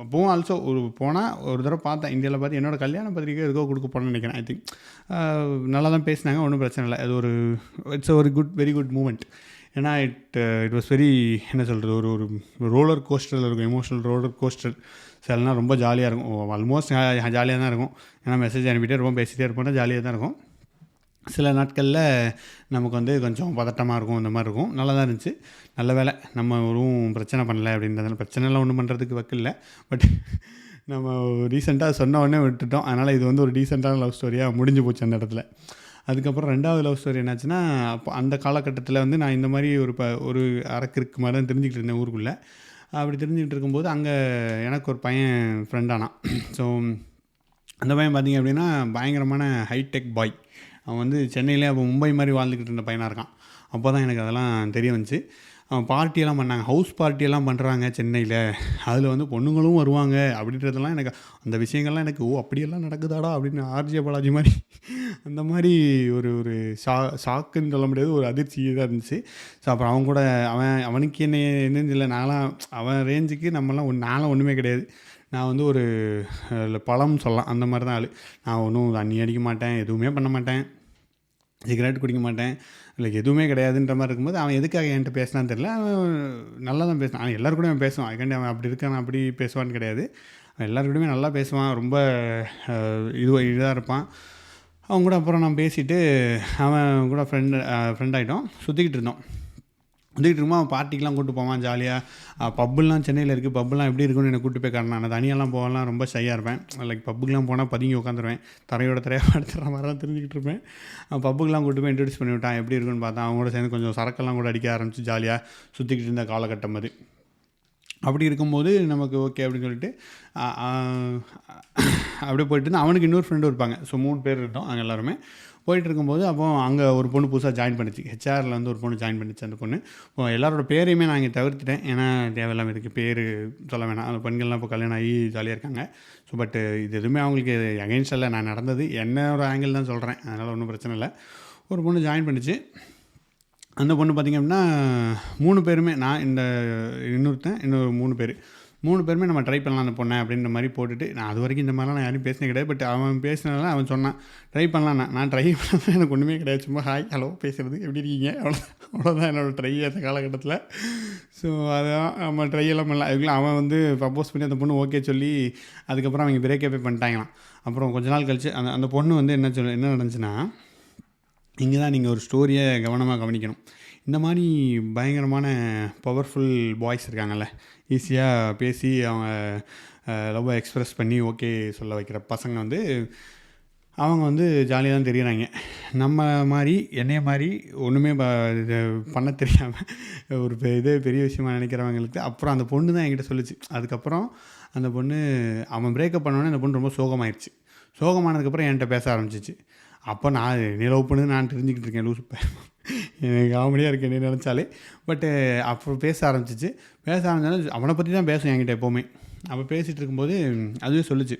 அப்போவும் ஆல்சோ போனால் ஒரு தடவை பார்த்தேன் இந்தியாவில் பார்த்து என்னோடய கல்யாண பத்திரிக்கை எதுக்கோ கொடுக்க போகிறேன்னு நினைக்கிறேன். ஐ திங்க் நல்லா தான் பேசினாங்க, ஒன்றும் பிரச்சனை இல்லை. அது இட்ஸ் ஒரு வெரி குட் மூமெண்ட். ஏன்னா இட் வாஸ் வெரி என்ன சொல்கிறது, ஒரு ரோலர் கோஸ்டரில் இருக்கும், எமோஷனல் ரோலர் கோஸ்டர். சிலனா ரொம்ப ஜாலியாக இருக்கும், ஆல்மோஸ்ட் ஜாலியாக தான் இருக்கும். ஏன்னா மெசேஜ் அனுப்பிட்டே இருப்போம், பேசிகிட்டே இருப்போம்னா ஜாலியாக தான் இருக்கும். சில நாட்களில் நமக்கு வந்து கொஞ்சம் பதட்டமாக இருக்கும், இந்த மாதிரி இருக்கும். நல்லா தான் இருந்துச்சு. நல்ல வேலை நம்ம ஒன்றும் பிரச்சனை பண்ணலை அப்படின்றதுனால. பிரச்சனைலாம் ஒன்றும் பண்ணுறதுக்கு வக்கில்லை. பட் நம்ம ரீசெண்டாக சொன்ன உடனே விட்டுட்டோம். அதனால் இது வந்து ஒரு டீசெண்டான லவ் ஸ்டோரியாக முடிஞ்சு போச்சு அந்த இடத்துல. அதுக்கப்புறம் 2வது லவ் ஸ்டோரி என்னாச்சுன்னா, அப்போ அந்த காலகட்டத்தில் வந்து நான் இந்த மாதிரி ஒரு அரக்கிற்கு மாதிரி தான் தெரிஞ்சுக்கிட்டு இருந்தேன் ஊருக்குள்ளே. அப்படி தெரிஞ்சுக்கிட்டு இருக்கும்போது அங்கே எனக்கு ஒரு பையன் ஃப்ரெண்டானான். ஸோ அந்த பையன் பார்த்திங்க அப்படின்னா பயங்கரமான ஹைடெக் பாய். அவன் வந்து சென்னையிலே அப்போ மும்பை மாதிரி வாழ்ந்துக்கிட்டு இருந்த பையனாக இருக்கான். அப்போ தான் எனக்கு அதெல்லாம் தெரிய வந்துச்சு. அவன் பார்ட்டியெல்லாம் பண்ணாங்க, ஹவுஸ் பார்ட்டியெல்லாம் பண்ணுறாங்க சென்னையில். அதில் வந்து பொண்ணுங்களும் வருவாங்க அப்படின்றதெல்லாம் எனக்கு அந்த விஷயங்கள்லாம் எனக்கு அப்படியெல்லாம் நடக்குதாடா அப்படின்னு ஆர்ஜே பாலாஜி மாதிரி அந்த மாதிரி ஒரு ஷாக்குன்னு சொல்ல முடியாது, ஒரு அதிர்ச்சி தான் இருந்துச்சு. ஸோ அப்புறம் அவனுக்கு என்னன்னு இல்லை, நான்லாம் அவன் ரேஞ்சுக்கு நான்லாம் ஒன்றுமே கிடையாது. நான் வந்து ஒரு பழம் சொல்லலாம், அந்த மாதிரி தான் ஆள். நான் ஒன்றும் தண்ணி அடிக்க மாட்டேன், எதுவுமே பண்ண மாட்டேன், சிகரெட் குடிக்க மாட்டேன், லைக் எதுவுமே கிடையாதுன்ற மாதிரி இருக்கும்போது அவன் எதுக்காக என்கிட்ட பேசினான்னு தெரியல. அவன் நல்லா தான் பேசினான். அவன் எல்லாரு கூடயும் அவன் பேசுவான். அதுக்காண்டி அவன் அப்படி இருக்கான் அப்படி பேசுவான்னு கிடையாது. அவன் எல்லாரு கூடயுமே நல்லா பேசுவான். ரொம்ப இதாக இருப்பான். அவன் கூட அப்புறம் நான் பேசிவிட்டு அவன் கூட ஃப்ரெண்ட் ஆகிட்டோம். சுற்றிக்கிட்டு இருக்கும்போது அவன் பார்ட்டிக்கெலாம் கூப்பிட்டு போவான் ஜாலியாக. பப்புலாம் சென்னையில் இருக்குது. பப்புலாம் எப்படி இருக்குன்னு எனக்கு கூப்பிட்டு போய் காட்டினான். நான் தனியாலாம் போகலாம் ரொம்ப ஷையாக இருப்பேன். லைக் பப்புக்கெலாம் போனால் பதுங்கி உட்காந்துருவேன். தரையோட தரையாக படுத்துற மாதிரி தான் தெரிஞ்சுக்கிட்டு இருப்பேன். பப்புக்கெலாம் கூப்பிட்டு போய் இன்ட்ரடியூஸ் பண்ணி விட்டான். எப்படி இருக்குன்னு பார்த்தா அவங்க கூட சேர்ந்து கொஞ்சம் சரக்கெல்லாம் கூட அடிக்க ஆரம்பித்து ஜாலியாக சுற்றிக்கிட்டு இருந்த காலகட்டம் அது. அப்படி இருக்கும்போது நமக்கு ஓகே அப்படின்னு சொல்லிட்டு அப்படியே போயிட்டு இருந்தால் அவனுக்கு இன்னொரு ஃப்ரெண்டு இருப்பாங்க. ஸோ 3 பேர் இருந்தோம் அங்கே எல்லாருமே. போயிட்டு இருக்கும்போது அப்போ அங்கே ஒரு பொண்ணு புதுசாக ஜாயின் பண்ணிச்சு. ஹெச்ஆரில் வந்து ஒரு பொண்ணு ஜாயின் பண்ணிச்சு. அந்த பொண்ணு இப்போ எல்லாரோட பேரையுமே நான் இங்கே தவிர்த்துட்டேன். ஏன்னா தேவையில்லாமல் இதுக்கு பேர் சொல்ல வேணாம். அந்த பெண்கள்லாம் இப்போ கல்யாணம் ஆகி ஜாலியாக இருக்காங்க. ஸோ பட் இது எதுவுமே அவங்களுக்கு அகைன்ஸ்ட் இல்லை. நான் நடந்தது என்னோட ஆங்கிள் தான் சொல்கிறேன். அதனால் ஒன்றும் பிரச்சனை இல்லை. ஒரு பொண்ணு ஜாயின் பண்ணிச்சு. அந்த பொண்ணு பார்த்திங்க அப்படின்னா 3 பேருமே, நான் இந்த இன்னொருத்தன் இன்னொரு 3 பேருமே நம்ம ட்ரை பண்ணலாம் அந்த பொண்ணை அப்படின்ற மாதிரி போட்டுட்டு, நான் அது வரைக்கும் இந்த மாதிரிலாம் நான் யாரையும் பேசினே கிடையாது. பட் அவன் பேசினதால அவன் சொன்னான் ட்ரை பண்ணலாம். நான் ட்ரை பண்ணலாம் எனக்கு ஒன்றுமே கிடையாது. சும்மா ஹாய் ஹலோ பேசுகிறது எப்படி இருக்கீங்க அவ்வளோதான் என்னோடய ட்ரை அந்த காலகட்டத்தில். ஸோ அதான் நம்ம ட்ரையெல்லாம் பண்ணலாம். அதுக்குள்ள அவன் வந்து ப்ரப்போஸ் பண்ணி அந்த பொண்ணு ஓகே சொல்லி அதுக்கப்புறம் அவங்க பிரேக்கப்பே பண்ணிட்டாங்களாம். அப்புறம் கொஞ்ச நாள் கழிச்சு அந்த பொண்ணு வந்து என்ன நடந்துச்சுன்னா, இங்கே தான் நீங்கள் ஒரு ஸ்டோரியை கவனமாக கவனிக்கணும். இந்த மாதிரி பயங்கரமான பவர்ஃபுல் பாய்ஸ் இருக்காங்கல்ல, ஈஸியாக பேசி அவங்க லவ்வை எக்ஸ்ப்ரெஸ் பண்ணி ஓகே சொல்ல வைக்கிற பசங்க வந்து அவங்க வந்து ஜாலியாக தான் தெரியுறாங்க. நம்ம மாதிரி என்னைய மாதிரி ஒன்றுமே இது பண்ண தெரியாமல் ஒரு பெரிய விஷயமா நினைக்கிறவங்களுக்கு அப்புறம் அந்த பொண்ணு தான் என்கிட்ட சொல்லிச்சு. அதுக்கப்புறம் அந்த பொண்ணு அவன் பிரேக்கப் பண்ணோன்னே அந்த பொண்ணு ரொம்ப சோகமாயிடுச்சு. சோகமானதுக்கப்புறம் என்கிட்ட பேச ஆரம்பிச்சிச்சு. அப்போ நான் நீ லவ் பண்ணது நான் தெரிஞ்சுக்கிட்டு இருக்கேன். லூஸ் எனக்கு காமெடியாக இருக்கேன் நீ நினச்சாலே. பட்டு அப்புறம் பேச ஆரம்பிச்சாலும் அவனை பற்றி தான் பேசும் என்கிட்ட எப்போவுமே. அப்போ பேசிகிட்டு இருக்கும்போது அதுவே சொல்லிச்சு,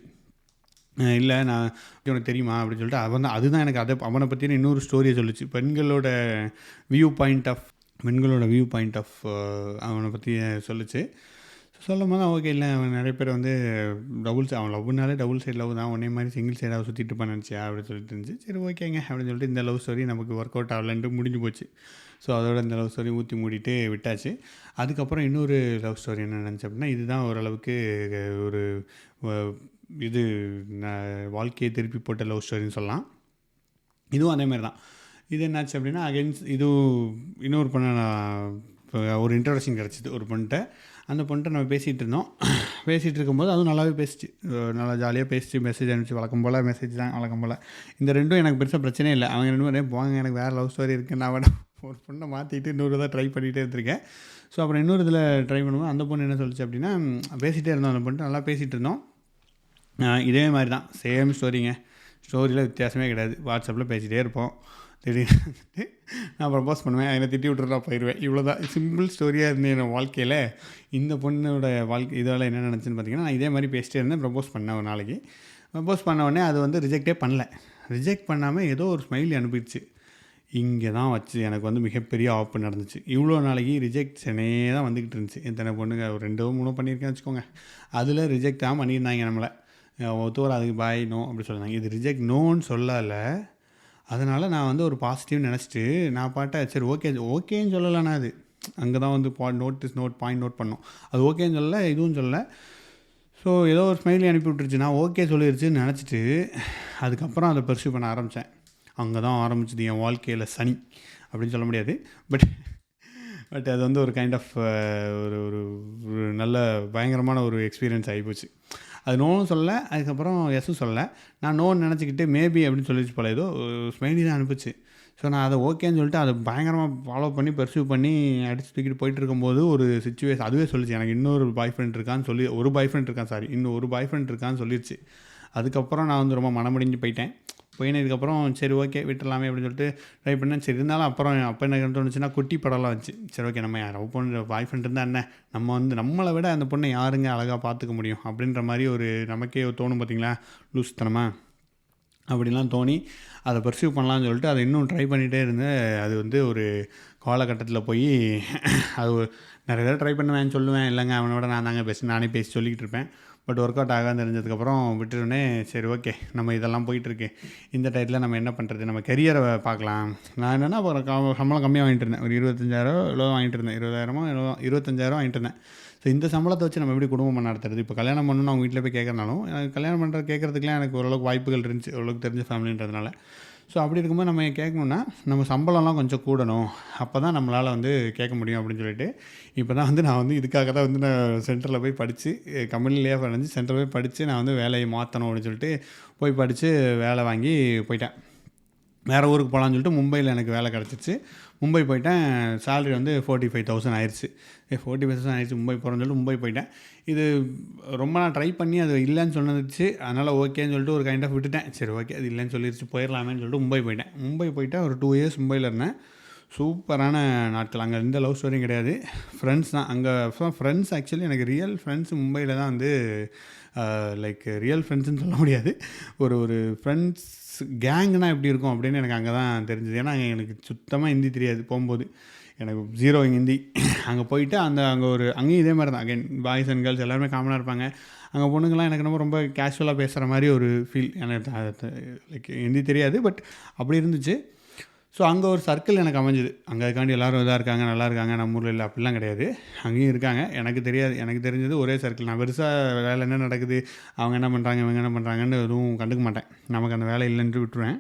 இல்லை நான் உனக்கு தெரியுமா அப்படின்னு சொல்லிட்டு அதுதான் எனக்கு அவனை பற்றின இன்னொரு ஸ்டோரியை சொல்லிச்சு. பெண்களோட வியூ பாயிண்ட் ஆஃப் அவனை பற்றி சொல்லிச்சு. சொல்லும் போது ஓகே இல்லை அவன் நிறைய பேர் வந்து அவன் லவ்னாலே டபுள் சைடு லவ் தான், ஒன்றே மாதிரி சிங்கிள் சைடாக சுற்றிட்டு பண்ணிச்சியா அப்படின்னு சொல்லிட்டு இருந்துச்சு. சரி ஓகேங்க அப்படின்னு சொல்லிட்டு இந்த லவ் ஸ்டோரி நமக்கு ஒர்க் அவுட் ஆகலன்ட்டு முடிஞ்சு போச்சு. ஸோ அதோட இந்த லவ் ஸ்டோரி ஊற்றி மூடிட்டு விட்டாச்சு. அதுக்கப்புறம் இன்னொரு லவ் ஸ்டோரி என்ன நினச்சி அப்படின்னா, இதுதான் ஓரளவுக்கு ஒரு இது வாழ்க்கையை திருப்பி போட்ட லவ் ஸ்டோரின்னு சொல்லலாம். இதுவும் அதேமாதிரி தான். இது என்னாச்சு அப்படின்னா இதுவும் இன்னொரு பொண்ணை நான் ஒரு இன்ட்ரடக்ஷன் கிடச்சிது ஒரு பொண்ணிட்ட. அந்த பொண்ணிட்ட நம்ம பேசிகிட்டு இருக்கும்போது அதுவும் நல்லாவே பேசிச்சு, நல்லா ஜாலியாக பேசிச்சு. மெசேஜ் அனுப்பிச்சு வழக்கம் போல் மெசேஜ் தான் வழக்கம் போல். இந்த ரெண்டும் எனக்கு பெருசாக பிரச்சனையே இல்லை. அவங்க 2 பேரும் போங்க எனக்கு வேறு லவ் ஸ்டோரி இருக்குது, நான் வேணா ஒரு பொண்ணை மாற்றிட்டு இன்னொரு தான் ட்ரை பண்ணிகிட்டே இருந்திருக்கேன். ஸோ அப்புறம் இன்னொரு இதில் ட்ரை பண்ணுவோம். அந்த பொண்ணு என்ன சொல்லிச்சு அப்படின்னா, பேசிகிட்டே இருந்தோம். அந்த பொண்ணு நல்லா பேசிகிட்டு இருந்தோம். இதே மாதிரி தான் சேம் ஸ்டோரிங்க. ஸ்டோரியில் வித்தியாசமே கிடையாது. வாட்ஸ்அப்பில் பேசிகிட்டே இருப்போம். திடீர்னு நான் ப்ரப்போஸ் பண்ணுவேன், என்னை திட்டி விட்டுறதா போயிடுவேன். இவ்வளோதான் சிம்பிள் ஸ்டோரியாக இருந்தேன் என் வாழ்க்கையில். இந்த பொண்ணோட இதால் என்ன நினச்சின்னு பார்த்தீங்கன்னா, நான் இதே மாதிரி பேசிட்டே இருந்தேன். ப்ரப்போஸ் பண்ணேன் ஒரு நாளைக்கு. ப்ரப்போஸ் பண்ண உடனே அது வந்து ரிஜெக்டே பண்ணல. ரிஜெக்ட் பண்ணாமல் ஏதோ ஒரு ஸ்மைலி அனுப்பிடுச்சு. இங்கே தான் வச்சு எனக்கு வந்து மிகப்பெரிய ஆப்பு நடந்துச்சு. இவ்வளோ நாளைக்கு ரிஜெக்ஷனே தான் வந்துக்கிட்டு இருந்துச்சு. எத்தனை பொண்ணுங்க ஒரு 2 3 பண்ணியிருக்கேன்னு வச்சுக்கோங்க. அதில் ரிஜெக்ட் தான் பண்ணியிருந்தாங்க நம்மளை. ஒருத்தவர் அதுக்கு பாய் நோ அப்படி சொல்லியிருந்தாங்க. இது ரிஜெக்ட் நோன்னு சொல்லலை. அதனால் நான் வந்து ஒரு பாசிட்டிவ் நினச்சிட்டு நான் சரி ஓகேன்னு சொல்லலைண்ணா. அது அங்கே தான் வந்து பாயிண்ட் நோட் பண்ணோம். அது ஓகேன்னு சொல்லலை, இதுவும் சொல்லலை. ஸோ ஏதோ ஒரு ஸ்மைலி அனுப்பி விட்டுருச்சு. நான் ஓகே சொல்லிடுச்சுன்னு நினச்சிட்டு அதுக்கப்புறம் அதை பர்சியூ பண்ண ஆரம்பித்தேன். அங்கே தான் ஆரம்பிச்சது என் வாழ்க்கையில் சனி அப்படின்னு சொல்ல முடியாது. பட் அது வந்து ஒரு கைண்ட் ஆஃப் ஒரு நல்ல பயங்கரமான ஒரு எக்ஸ்பீரியன்ஸ் ஆகிப்போச்சு. அது நோன்னு சொல்ல, அதுக்கப்புறம் எஸ்ஸும் சொல்ல. நான் நோன்னு நினச்சிக்கிட்டு மேபி அப்படின்னு சொல்லிச்சு போல, ஏதோ ஸ்மைலி தான் அனுப்பிச்சு. ஸோ நான் அதை ஓகேன்னு சொல்லிட்டு அதை பயங்கரமாக ஃபாலோ பண்ணி பர்சியூ பண்ணி அடிச்சு தூக்கிட்டு போயிட்டு இருக்கும்போது ஒரு சிச்சுவேஷன் அதுவே சொல்லிச்சு, எனக்கு இன்னொரு பாய் ஃப்ரெண்ட் இருக்கான்னு சொல்லி இன்னும் ஒரு பாய் ஃப்ரெண்ட் இருக்கான்னு சொல்லிடுச்சு. அதுக்கப்புறம் நான் வந்து ரொம்ப மனமுடிஞ்சு போயினதுக்கப்புறம் சரி ஓகே விட்டுடலாமே அப்படின்னு சொல்லிட்டு ட்ரை பண்ணேன். சரி இருந்தாலும் அப்புறம் அப்போ என்ன தோணுச்சுன்னா, குட்டி படம்லாம் வந்துச்சு. சரி ஓகே நம்ம லவ் பண்ணுற பாய் ஃப்ரெண்ட் இருந்தால் என்ன, நம்ம வந்து நம்மளை விட அந்த பொண்ணை யாருங்க அழகாக பார்த்துக்க முடியும் அப்படின்ற மாதிரி ஒரு நமக்கே தோணும் பார்த்தீங்களா, லூஸ்தனமாக அப்படிலாம் தோணி அதை பர்சியூ பண்ணலான்னு சொல்லிட்டு அதை இன்னும் ட்ரை பண்ணிகிட்டே இருந்தேன். அது வந்து ஒரு காலகட்டத்தில் போய் அது நிறைய தடவை ட்ரை பண்ணுவேன் சொல்லுவேன், இல்லைங்க அவனோட நான் தாங்க நானே பேசி சொல்லிக்கிட்டு இருப்பேன். பட் ஒர்க் அவுட் ஆகான்னு தெரிஞ்சதுக்கப்புறம் விட்டுருனே. சரி ஓகே, நம்ம இதெல்லாம் போயிட்டுருக்கு, இந்த டயத்தில் நம்ம என்ன பண்ணுறது, நம்ம கெரியரை பார்க்கலாம். நான் என்னென்னா அப்புறம் சம்பளம் கம்மியாக வாங்கிட்டு இருந்தேன், ஒரு 25,000 எவ்வளோ வாங்கிட்டு இருந்தேன், 20,000 எவ்வளோ 25,000 வாங்கிட்டு இருந்தேன். ஸோ இந்த சம்பளத்தை வச்சு நம்ம எப்படி குடும்பம் நடத்துறது? இப்போ கல்யாணம் பண்ணணும்னு அவங்க வீட்டில் போய் கேட்குறனாலும் எனக்கு கல்யாணம் பண்ணுறது கேட்குறதுக்குலாம் எனக்கு ஓரளவுக்கு வாய்ப்புகள் இருந்துச்சு, ஓரளவுக்கு தெரிஞ்ச ஃபேமிலின்றதுனால. ஸோ அப்படி இருக்கும்போது நம்ம கேட்கணுன்னா நம்ம சம்பளம்லாம் கொஞ்சம் கூடணும், அப்போ தான் நம்மளால் வந்து கேட்க முடியும் அப்படின்னு சொல்லிட்டு இப்போ தான் வந்து நான் வந்து இதுக்காக தான் வந்து நான் சென்டரில் போய் படித்து, கம்பெனிலேயே படித்து சென்டரில் போய் படித்து நான் வந்து வேலையை மாற்றணும் அப்படின்னு சொல்லிட்டு போய் படித்து வேலை வாங்கி போயிட்டேன். வேறு ஊருக்கு போகலான்னு சொல்லிட்டு மும்பையில் எனக்கு வேலை கிடச்சிச்சு. மும்பை போயிட்டேன். சேலரி வந்து 45,000 ஆயிடுச்சு. 45,000 ஆயிடுச்சு மும்பை போகிறேன்னு சொல்லிட்டு மும்பை போயிட்டேன். இது ரொம்ப நான் ட்ரை பண்ணி அது இல்லைன்னு சொன்னதுச்சு, அதனால் ஓகேன்னு சொல்லிட்டு ஒரு கைண்ட் ஆஃப் விட்டுட்டேன். சரி ஓகே, அது இல்லைன்னு சொல்லிடுச்சு, போயிடலாமேன்னு சொல்லிட்டு மும்பை போயிட்டேன். மும்பை போயிட்டு ஒரு 2 இயர்ஸ் மும்பையில் இருந்தேன். சூப்பரான நாட்கள். அங்கே எந்த லவ் ஸ்டோரியும் கிடையாது, ஃப்ரெண்ட்ஸ் தான். அங்கே ஃப்ரெண்ட்ஸ் ஆக்சுவலி எனக்கு ரியல் ஃப்ரெண்ட்ஸ் மும்பையில் தான் வந்து லைக் ரியல் ஃப்ரெண்ட்ஸுன்னு சொல்ல முடியாது, ஒரு ஃப்ரெண்ட்ஸ் கேங்குனா எப்படி இருக்கும் அப்படின்னு எனக்கு அங்கே தான் தெரிஞ்சது. ஏன்னா அங்கே எனக்கு சுத்தமாக ஹிந்தி தெரியாது, போகும்போது எனக்கு 0 ஹிந்தி. அங்கே போயிட்டு அங்கேயும் இதே மாதிரி தான், அகைன் பாய்ஸ் அண்ட் கேர்ள்ஸ் எல்லாருமே காமனாக இருப்பாங்க. அங்கே பொண்ணுங்கள்லாம் எனக்கு ரொம்ப கேஷுவலாக பேசுகிற மாதிரி ஒரு ஃபீல். எனக்கு லைக் ஹிந்தி தெரியாது, பட் அப்படி இருந்துச்சு. ஸோ அங்கே ஒரு சர்க்கிள் எனக்கு அமைஞ்சுது. அங்கே அதுக்காண்டி எல்லோரும் இதாக இருக்காங்க, நல்லா இருக்காங்க, நம்ம ஊரில் இல்லை அப்படிலாம் கிடையாது, அங்கேயும் இருக்காங்க. எனக்கு தெரியாது, எனக்கு தெரிஞ்சது ஒரே சர்க்கிள். நான் பெருசாக வேலை என்ன நடக்குது, அவங்க என்ன பண்ணுறாங்க, இவங்க என்ன பண்ணுறாங்கன்னு எதுவும் கண்டுக்க மாட்டேன். நமக்கு அந்த வேலை இல்லைன்ட்டு விட்டுருவேன்.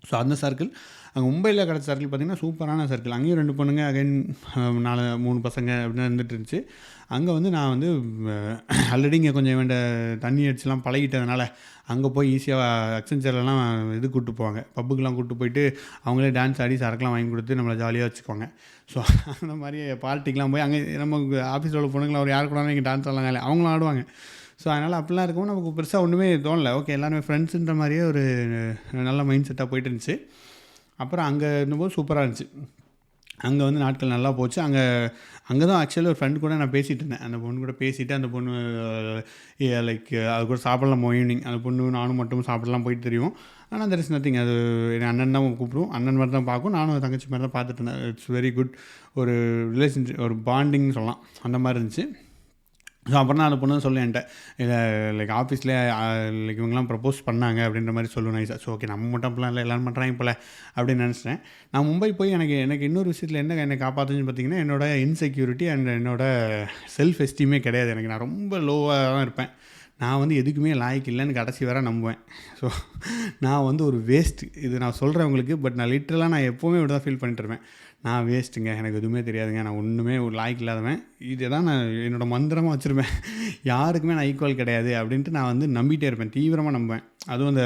ஸோ அந்த சர்க்கிள் அங்கே மும்பையில் கிடச்ச சர்க்கிள் பார்த்திங்கன்னா சூப்பரான சர்க்கிள். அங்கேயும் 2 பொண்ணுங்க, அகைன் 3 பசங்க அப்படின்னு இருந்துட்டு இருந்துச்சு. அங்கே வந்து நான் வந்து ஆல்ரெடி இங்கே கொஞ்சம் வேண்ட தண்ணி அடிச்சுலாம் பழகிட்டதுனால அங்கே போய் ஈஸியாக அக்சென்ச்சர்லாம் இது கூப்பிட்டு போவாங்க, பப்புக்கெலாம் கூப்பிட்டு போயிட்டு அவங்களே டான்ஸ் ஆடி சரக்குலாம் வாங்கி கொடுத்து நம்மளை ஜாலியாக வச்சுக்குவாங்க. ஸோ அந்த மாதிரி பார்ட்டிக்கெலாம் போய் அங்கே நம்ம ஆஃபீஸில் உள்ள பொண்ணுங்களை ஒரு யார் கூட இங்கே டான்ஸ் ஆடலாம், அவங்களும் ஆடுவாங்க. ஸோ அதனால் அப்படிலாம் இருக்கும் நமக்கு பெருசாக ஒன்றுமே தோணலை. ஓகே, எல்லாருமே ஃப்ரெண்ட்ஸுன்ற மாதிரியே ஒரு நல்ல மைண்ட் செட்டாக போயிட்டு இருந்துச்சு. அப்புறம் அங்கே இருந்தபோது சூப்பராக இருந்துச்சு. அங்கே வந்து நாட்கள் நல்லா போச்சு. அங்கே தான் ஆக்சுவலி ஒரு ஃப்ரெண்டு கூட நான் பேசிகிட்டு இருந்தேன். அந்த பொண்ணு கூட பேசிவிட்டு அந்த பொண்ணு லைக் அது கூட சாப்பிடலாம் ஈவினிங். அந்த பொண்ணு நானும் மட்டும் சாப்பிடலாம் போயிட்டு தெரியும். ஆனால் தெர் இஸ் நத்திங். அது என் அண்ணன் தான் கூப்பிடுவோம், அண்ணன் மாதிரி தான் பார்க்கும். நானும் தங்கச்சி மாதிரி தான் பார்த்துட்டு இருந்தேன். It's very good. ஒரு ரிலேஷன்ஷிப், ஒரு பாண்டிங்னு சொல்லலாம், அந்த மாதிரி இருந்துச்சு. ஸோ அப்புறம் தான் அந்த பொண்ணு சொல்லி என்கிட்ட இல்லை லைக் ஆஃபீஸ்லேயே லைக் இவங்கெல்லாம் ப்ரப்போஸ் பண்ணாங்க அப்படின்ற மாதிரி சொல்லுவேன் நைஸாக. ஸோ ஓகே, நம்ம மட்டும் அப்படிலாம் இல்லை, எல்லோரும் பண்ணுறாங்க போல் அப்படின்னு நினச்சிட்டேன். நான் மும்பை போய் எனக்கு இன்னொரு விஷயத்தில் என்னை காப்பாற்றுன்னு பார்த்தீங்கன்னா, என்னோடய இன்செக்யூரிட்டி அண்ட் என்னோடய செல்ஃப் எஸ்டீமே கிடையாது. எனக்கு நான் ரொம்ப லோவாக தான் இருப்பேன். நான் வந்து எதுக்குமே லாய்க்கு இல்லைன்னு கடைசி வர நம்புவேன். ஸோ நான் வந்து ஒரு வேஸ்ட்டு, இது நான் சொல்கிறேன் உங்களுக்கு. பட் நான் லிட்டரலாக நான் எப்போவுமே இப்படி தான் ஃபீல் பண்ணிட்டுருவேன். நான் வேஸ்ட்டுங்க, எனக்கு எதுவுமே தெரியாதுங்க, நான் ஒன்றுமே ஒரு லாய்க்கு இல்லாதவன், இதை தான் நான் என்னோடய மந்திரமாக வச்சுருப்பேன். யாருக்குமே நான் ஈக்குவல் கிடையாது அப்படின்ட்டு நான் வந்து நம்பிட்டே இருப்பேன், தீவிரமாக நம்புவேன். அதுவும் அந்த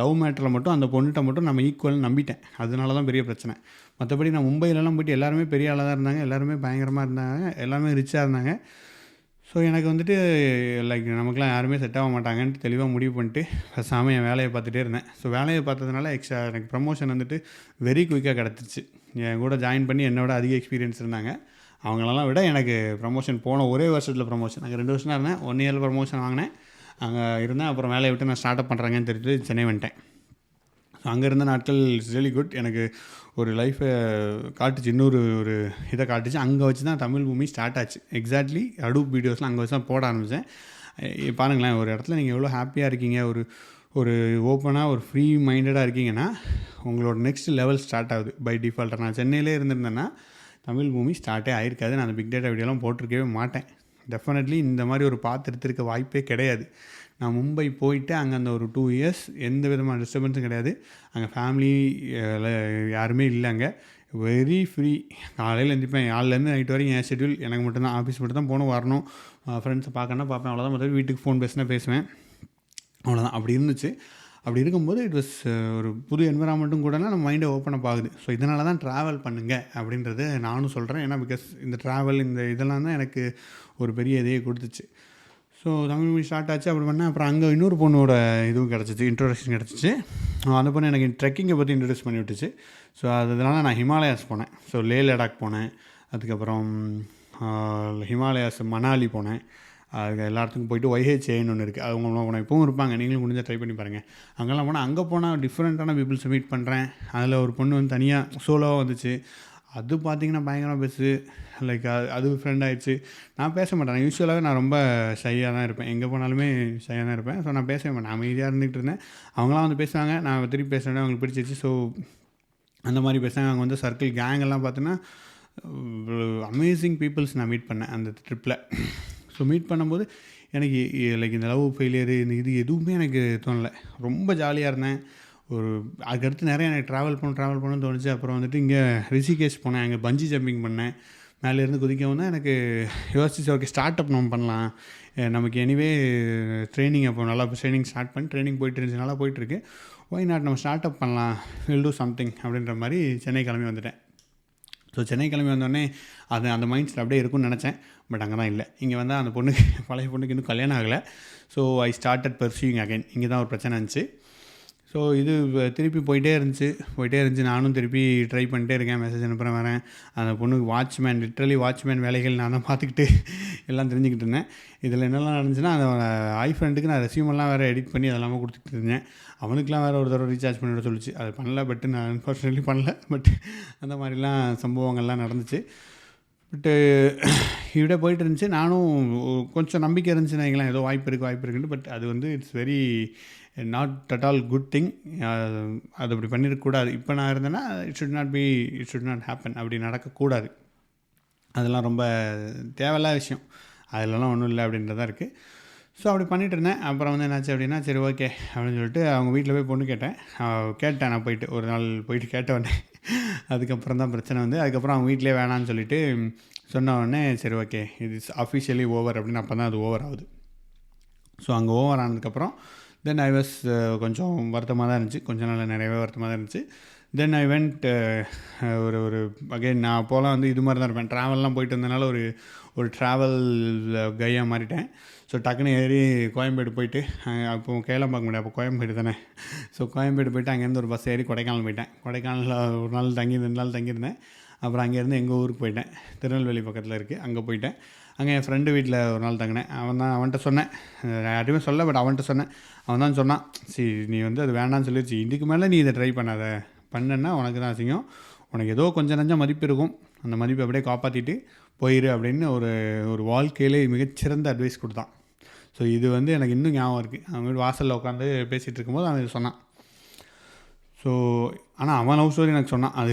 லவ் மேட்டரில் மட்டும் அந்த பொண்ணுகிட்ட மட்டும் நம்ம ஈக்குவல்னு நம்பிட்டேன். அதனால தான் பெரிய பிரச்சனை. மற்றபடி நான் மும்பையிலலாம் போயிட்டு எல்லாருமே பெரிய ஆளாக தான் இருந்தாங்க, எல்லாருமே பயங்கரமாக இருந்தாங்க, எல்லாருமே ரிச்சாக இருந்தாங்க. ஸோ எனக்கு வந்துட்டு லைக் நமக்குலாம் யாருமே செட் ஆக மாட்டாங்கன்ட்டு தெளிவாக முடிவு பண்ணிட்டு பேசாமல் என் வேலையை பார்த்துட்டே இருந்தேன். ஸோ வேலையை பார்த்ததுனால எனக்கு ப்ரமோஷன் வந்துட்டு வெரி குயிக்காக கிடச்சிருச்சு. என் கூட ஜாயின் பண்ணி என்னோட அதிக எக்ஸ்பீரியன்ஸ் இருந்தாங்க. அவங்களெல்லாம் விட எனக்கு ப்ரமோஷன் போன ஒரே வருஷத்தில் ப்ரமோஷன். நாங்கள் 2 வருஷம் தான் இருந்தேன், 1 இயரில் ப்ரமோஷன் வாங்கினேன். அங்கே இருந்தேன். அப்புறம் வேலையை விட்டு நான் ஸ்டார்ட் அப் பண்ணுறேங்கன்னு தெரிஞ்சுட்டு சென்னை வந்துட்டேன். ஸோ அங்கே இருந்த நாட்கள் இட்ஸ் ரியலி குட். எனக்கு ஒரு லைஃப்பை காட்டுச்சு, இன்னொரு இதை காட்டுச்சு. அங்கே வச்சு தான் தமிழ் பூமி ஸ்டார்ட் ஆச்சு. எக்ஸாக்ட்லி அடூப் வீடியோஸ்லாம் அங்கே வச்சு தான் போட ஆரம்பித்தேன். பாருங்களேன், ஒரு இடத்துல நீங்கள் எவ்வளோ ஹாப்பியாக இருக்கீங்க, ஒரு ஓப்பனாக ஒரு ஃப்ரீ மைண்டடாக இருக்கீங்கன்னா உங்களோட நெக்ஸ்ட் லெவல் ஸ்டார்ட் ஆகுது பை டிஃபால்ட்டாக. நான் சென்னையிலே இருந்திருந்தேன்னா தமிழ் பூமி ஸ்டார்ட்டே ஆயிருக்காது. நான் அந்த பிக் டேட்டா வீடியோலாம் போட்டிருக்கவே மாட்டேன். டெஃபினெட்லி இந்த மாதிரி ஒரு பாத்து எடுத்திருக்க வாய்ப்பே கிடையாது. நான் மும்பை போயிட்டு அங்கே அந்த ஒரு 2 இயர்ஸ் எந்த விதமான டிஸ்டர்பன்ஸும் கிடையாது. அங்கே ஃபேமிலி யாருமே இல்லை. அங்கே வெரி ஃப்ரீ. காலையில் எழுந்திரிப்பேன், 4லேருந்து நைட் வரைக்கும் என் ஷெட்யூல். எனக்கு மட்டும்தான் ஆஃபீஸ் மட்டும் தான் போகணும், வரணும், ஃப்ரெண்ட்ஸை பார்க்கணும் பார்ப்பேன், அவ்வளோதான். மற்றபடி வீட்டுக்கு ஃபோன் பேசினா பேசுவேன், அவ்வளோதான். அப்படி இருந்துச்சு. அப்படி இருக்கும்போது இட் வாஸ் ஒரு புது என்விரான்மெண்ட்டும் கூட நம்ம மைண்டை ஓப்பன் அப் ஆகுது. ஸோ இதனால தான் ட்ராவல் பண்ணுங்கள் அப்படின்றது நானும் சொல்கிறேன். ஏன்னா பிகாஸ் இந்த ட்ராவல் இதெல்லாம் தான் எனக்கு ஒரு பெரிய இதையே கொடுத்துச்சு. ஸோ தமிழ் மொழி ஸ்டார்ட் ஆச்சு. அப்படி பண்ணேன். அப்புறம் அங்கே இன்னொரு பொண்ணோட இதுவும் கிடச்சிச்சு, இன்ட்ரோடக்ஷன் கிடச்சிச்சு. அந்த பொண்ணு எனக்கு ட்ரெக்கிங்கை பற்றி இன்ட்ரடியூஸ் பண்ணி விட்டுச்சு. ஸோ அதனால நான் ஹிமாலயாஸ் போனேன். ஸோ லே லடாக் போனேன். அதுக்கப்புறம் ஹிமாலயாஸ் மணாலி போனேன். அதுக்கு எல்லா இடத்துக்கும் போயிட்டு YHAன்னு ஒன்று இருக்குது, அவங்களாம் போனேன். இப்போவும் இருப்பாங்க, நீங்களும் முடிஞ்சால் ட்ரை பண்ணி பாருங்கள். அங்கெல்லாம் போனால் டிஃப்ரெண்ட்டான பீப்புள்ஸை மீட் பண்ணுறேன். அதில் ஒரு பொண்ணு வந்து தனியாக சோலோவாக வந்துச்சு. அது பார்த்திங்கன்னா பயங்கரமாக பேசு. லைக் அது ஃப்ரெண்ட் ஆகிடுச்சு. நான் பேச மாட்டேன். யூஸ்வலாகவே நான் ரொம்ப ஷையாக தான் இருப்பேன். எங்கே போனாலுமே ஷையாக தான் இருப்பேன். ஸோ நான் பேசவே மாட்டேன். அமைதியாக இருந்துகிட்டு இருந்தேன். அவங்களாம் வந்து பேசுவாங்க. நான் திருப்பி பேசுகிறேன், அவங்களுக்கு பிடிச்சிச்சு. ஸோ அந்த மாதிரி பேசுகிறாங்க. அவங்க வந்து சர்க்கிள் கேங்கெல்லாம் பார்த்தோன்னா அமேசிங் பீப்புள்ஸ் நான் மீட் பண்ணேன் அந்த ட்ரிப்பில். ஸோ மீட் பண்ணும்போது எனக்கு லைக் இந்த லவ் ஃபெயிலியரு இது எதுவுமே எனக்கு தோணலை. ரொம்ப ஜாலியாக இருந்தேன். அதுக்கடுத்து நிறைய எனக்கு ட்ராவல் பண்ணணும்னு தோணுச்சு. அப்புறம் வந்துட்டு இங்கே ரிஷிகேஷ் போனேன். அங்கே பஞ்சி ஜம்பிங் பண்ணேன். மேலேருந்து குதிக்கவும் தான் எனக்கு யோசிச்சு, ஓகே ஸ்டார்ட் அப் நம்ம பண்ணலாம். நமக்கு எனிவே ட்ரைனிங் அப்போ நல்லா ட்ரைனிங் ஸ்டார்ட் பண்ணி ட்ரைனிங் போயிட்டு இருந்துச்சு, நல்லா போயிட்டுருக்கு. ஒய் நாட் நம்ம ஸ்டார்ட் அப் பண்ணலாம், வில் டூ சம்திங் அப்படின்ற மாதிரி சென்னை கிளம்பி வந்துட்டேன். ஸோ சென்னை கிளம்பி வந்தோடனே அந்த மைண்ட் செட் அப்படியே இருக்கும்னு நினச்சேன். பட் அங்கே தான் இல்லை. இங்கே வந்தால் அந்த பொண்ணுக்கு பழைய பொண்ணுக்கு இன்னும் கல்யாணம் ஆகலை. So I started பர்சியூயிங் again. இங்கே தான் ஒரு பிரச்சனை இருந்துச்சு. ஸோ இது திருப்பி போயிட்டே இருந்துச்சு. நானும் திருப்பி ட்ரை பண்ணிட்டே இருக்கேன், மெசேஜ் அனுப்புகிறேன், வரேன். அந்த பொண்ணுக்கு வாட்ச்மேன் வேலைகள் நான் தான் பார்த்துக்கிட்டு எல்லாம் தெரிஞ்சுக்கிட்டு இருந்தேன். இதில் என்னெல்லாம் நடந்துச்சுன்னா, அந்த ஐ ஃப்ரெண்டுக்கு நான் ரெஸ்யூமெல்லாம் வேறு எடிட் பண்ணி அதெல்லாமே கொடுத்துட்டு இருந்தேன். அவனுக்குலாம் வேறு ஒரு தடவை ரீசார்ஜ் பண்ணிவிட சொல்லிச்சு. அது பண்ணல. பட் நான் அன்ஃபார்ச்சுனேட்லி பண்ணல. பட் அந்த மாதிரிலாம் சம்பவங்கள்லாம் நடந்துச்சு. பட்டு இப்படியே போயிட்டு இருந்துச்சு. நானும் கொஞ்சம் நம்பிக்கை இருந்துச்சுன்னா எங்களாம் ஏதோ வாய்ப்பு இருக்குன்ட்டு. பட் அது வந்து it's very not at all good thing. அது அப்படி பண்ணிடக்கூடாது. இப்போ நான் இருந்தேன்னா இட் ஷுட் நாட் ஹேப்பன். அப்படி நடக்கக்கூடாது. அதெல்லாம் ரொம்ப தேவையில்லாத விஷயம். அதிலலாம் ஒன்றும் இல்லை அப்படின்றதான் இருக்குது. ஸோ அப்படி பண்ணிகிட்டு இருந்தேன். அப்புறம் வந்து என்னாச்சு அப்படின்னா, சரி ஓகே அப்படின்னு சொல்லிட்டு அவங்க வீட்டில் போய் பொண்ணு கேட்டேன். நான் போயிட்டு ஒரு நாள் போயிட்டு கேட்டவுடனே அதுக்கப்புறம் தான் பிரச்சனை வந்து. அதுக்கப்புறம் அவங்க வீட்டிலே வேணான்னு சொல்லிட்டு சொன்ன உடனே சரி ஓகே இது இஸ் அஃபிஷியலி ஓவர் அப்படின்னு. அப்போ தான் அது ஓவர் ஆகுது. ஸோ அங்கே ஓவர் ஆனதுக்கப்புறம் தென் ஐ வாஸ் கொஞ்சம் வருத்தமாக தான் இருந்துச்சு. கொஞ்சம் நாள் நிறையவே வருத்தமாக தான் இருந்துச்சு. தென் ஐ வெண்ட் ஒரு அகைன். நான் அப்போலாம் வந்து இது மாதிரி தான் இருப்பேன். ட்ராவல்லாம் போயிட்டு வந்தனால ஒரு ட்ராவல் கையாக மாறிட்டேன். ஸோ டக்குன்னு ஏறி கோயம்பேடு போயிட்டு, அப்போ கேளம் பார்க்க முடியாது, அப்போ கோயம்பேடு தானே. ஸோ கோயம்பேடு போயிட்டு அங்கேருந்து ஒரு பஸ் ஏறி கொடைக்கானல் போயிட்டேன். கொடைக்கானலில் ஒரு நாள் 2 நாள் தங்கியிருந்தேன். அப்புறம் அங்கேருந்து எங்கள் ஊருக்கு போயிட்டேன். திருநெல்வேலி பக்கத்தில் இருக்குது, அங்கே போயிட்டேன். அங்கே என் ஃப்ரெண்டு வீட்டில் ஒரு நாள் தங்கினேன். அவன்கிட்ட சொன்னேன், யார்ட்டையுமே சொல்ல, பட் அவன்கிட்ட சொன்னேன். அவன் தான் சொன்னான், சரி நீ வந்து அது வேண்டான்னு சொல்லிடுச்சு, இதுக்கு மேலே நீ இதை ட்ரை பண்ணேன்னா உனக்கு தான் அசிங்கம். உனக்கு ஏதோ கொஞ்சம் நஞ்சம் மதிப்பு இருக்கும், அந்த மதிப்பை அப்படியே காப்பாற்றிட்டு போயிரு அப்படின்னு ஒரு வாழ்க்கையிலே மிகச்சிறந்த அட்வைஸ் கொடுத்தான். ஸோ இது வந்து எனக்கு இன்னும் ஞாபகம் இருக்குது. அவன் வீடு வாசலில் உட்காந்து பேசிகிட்டு இருக்கும்போது அவன் இது சொன்னான். ஸோ ஆனால் அவன் லவ் ஸ்டோரி எனக்கு சொன்னான். அது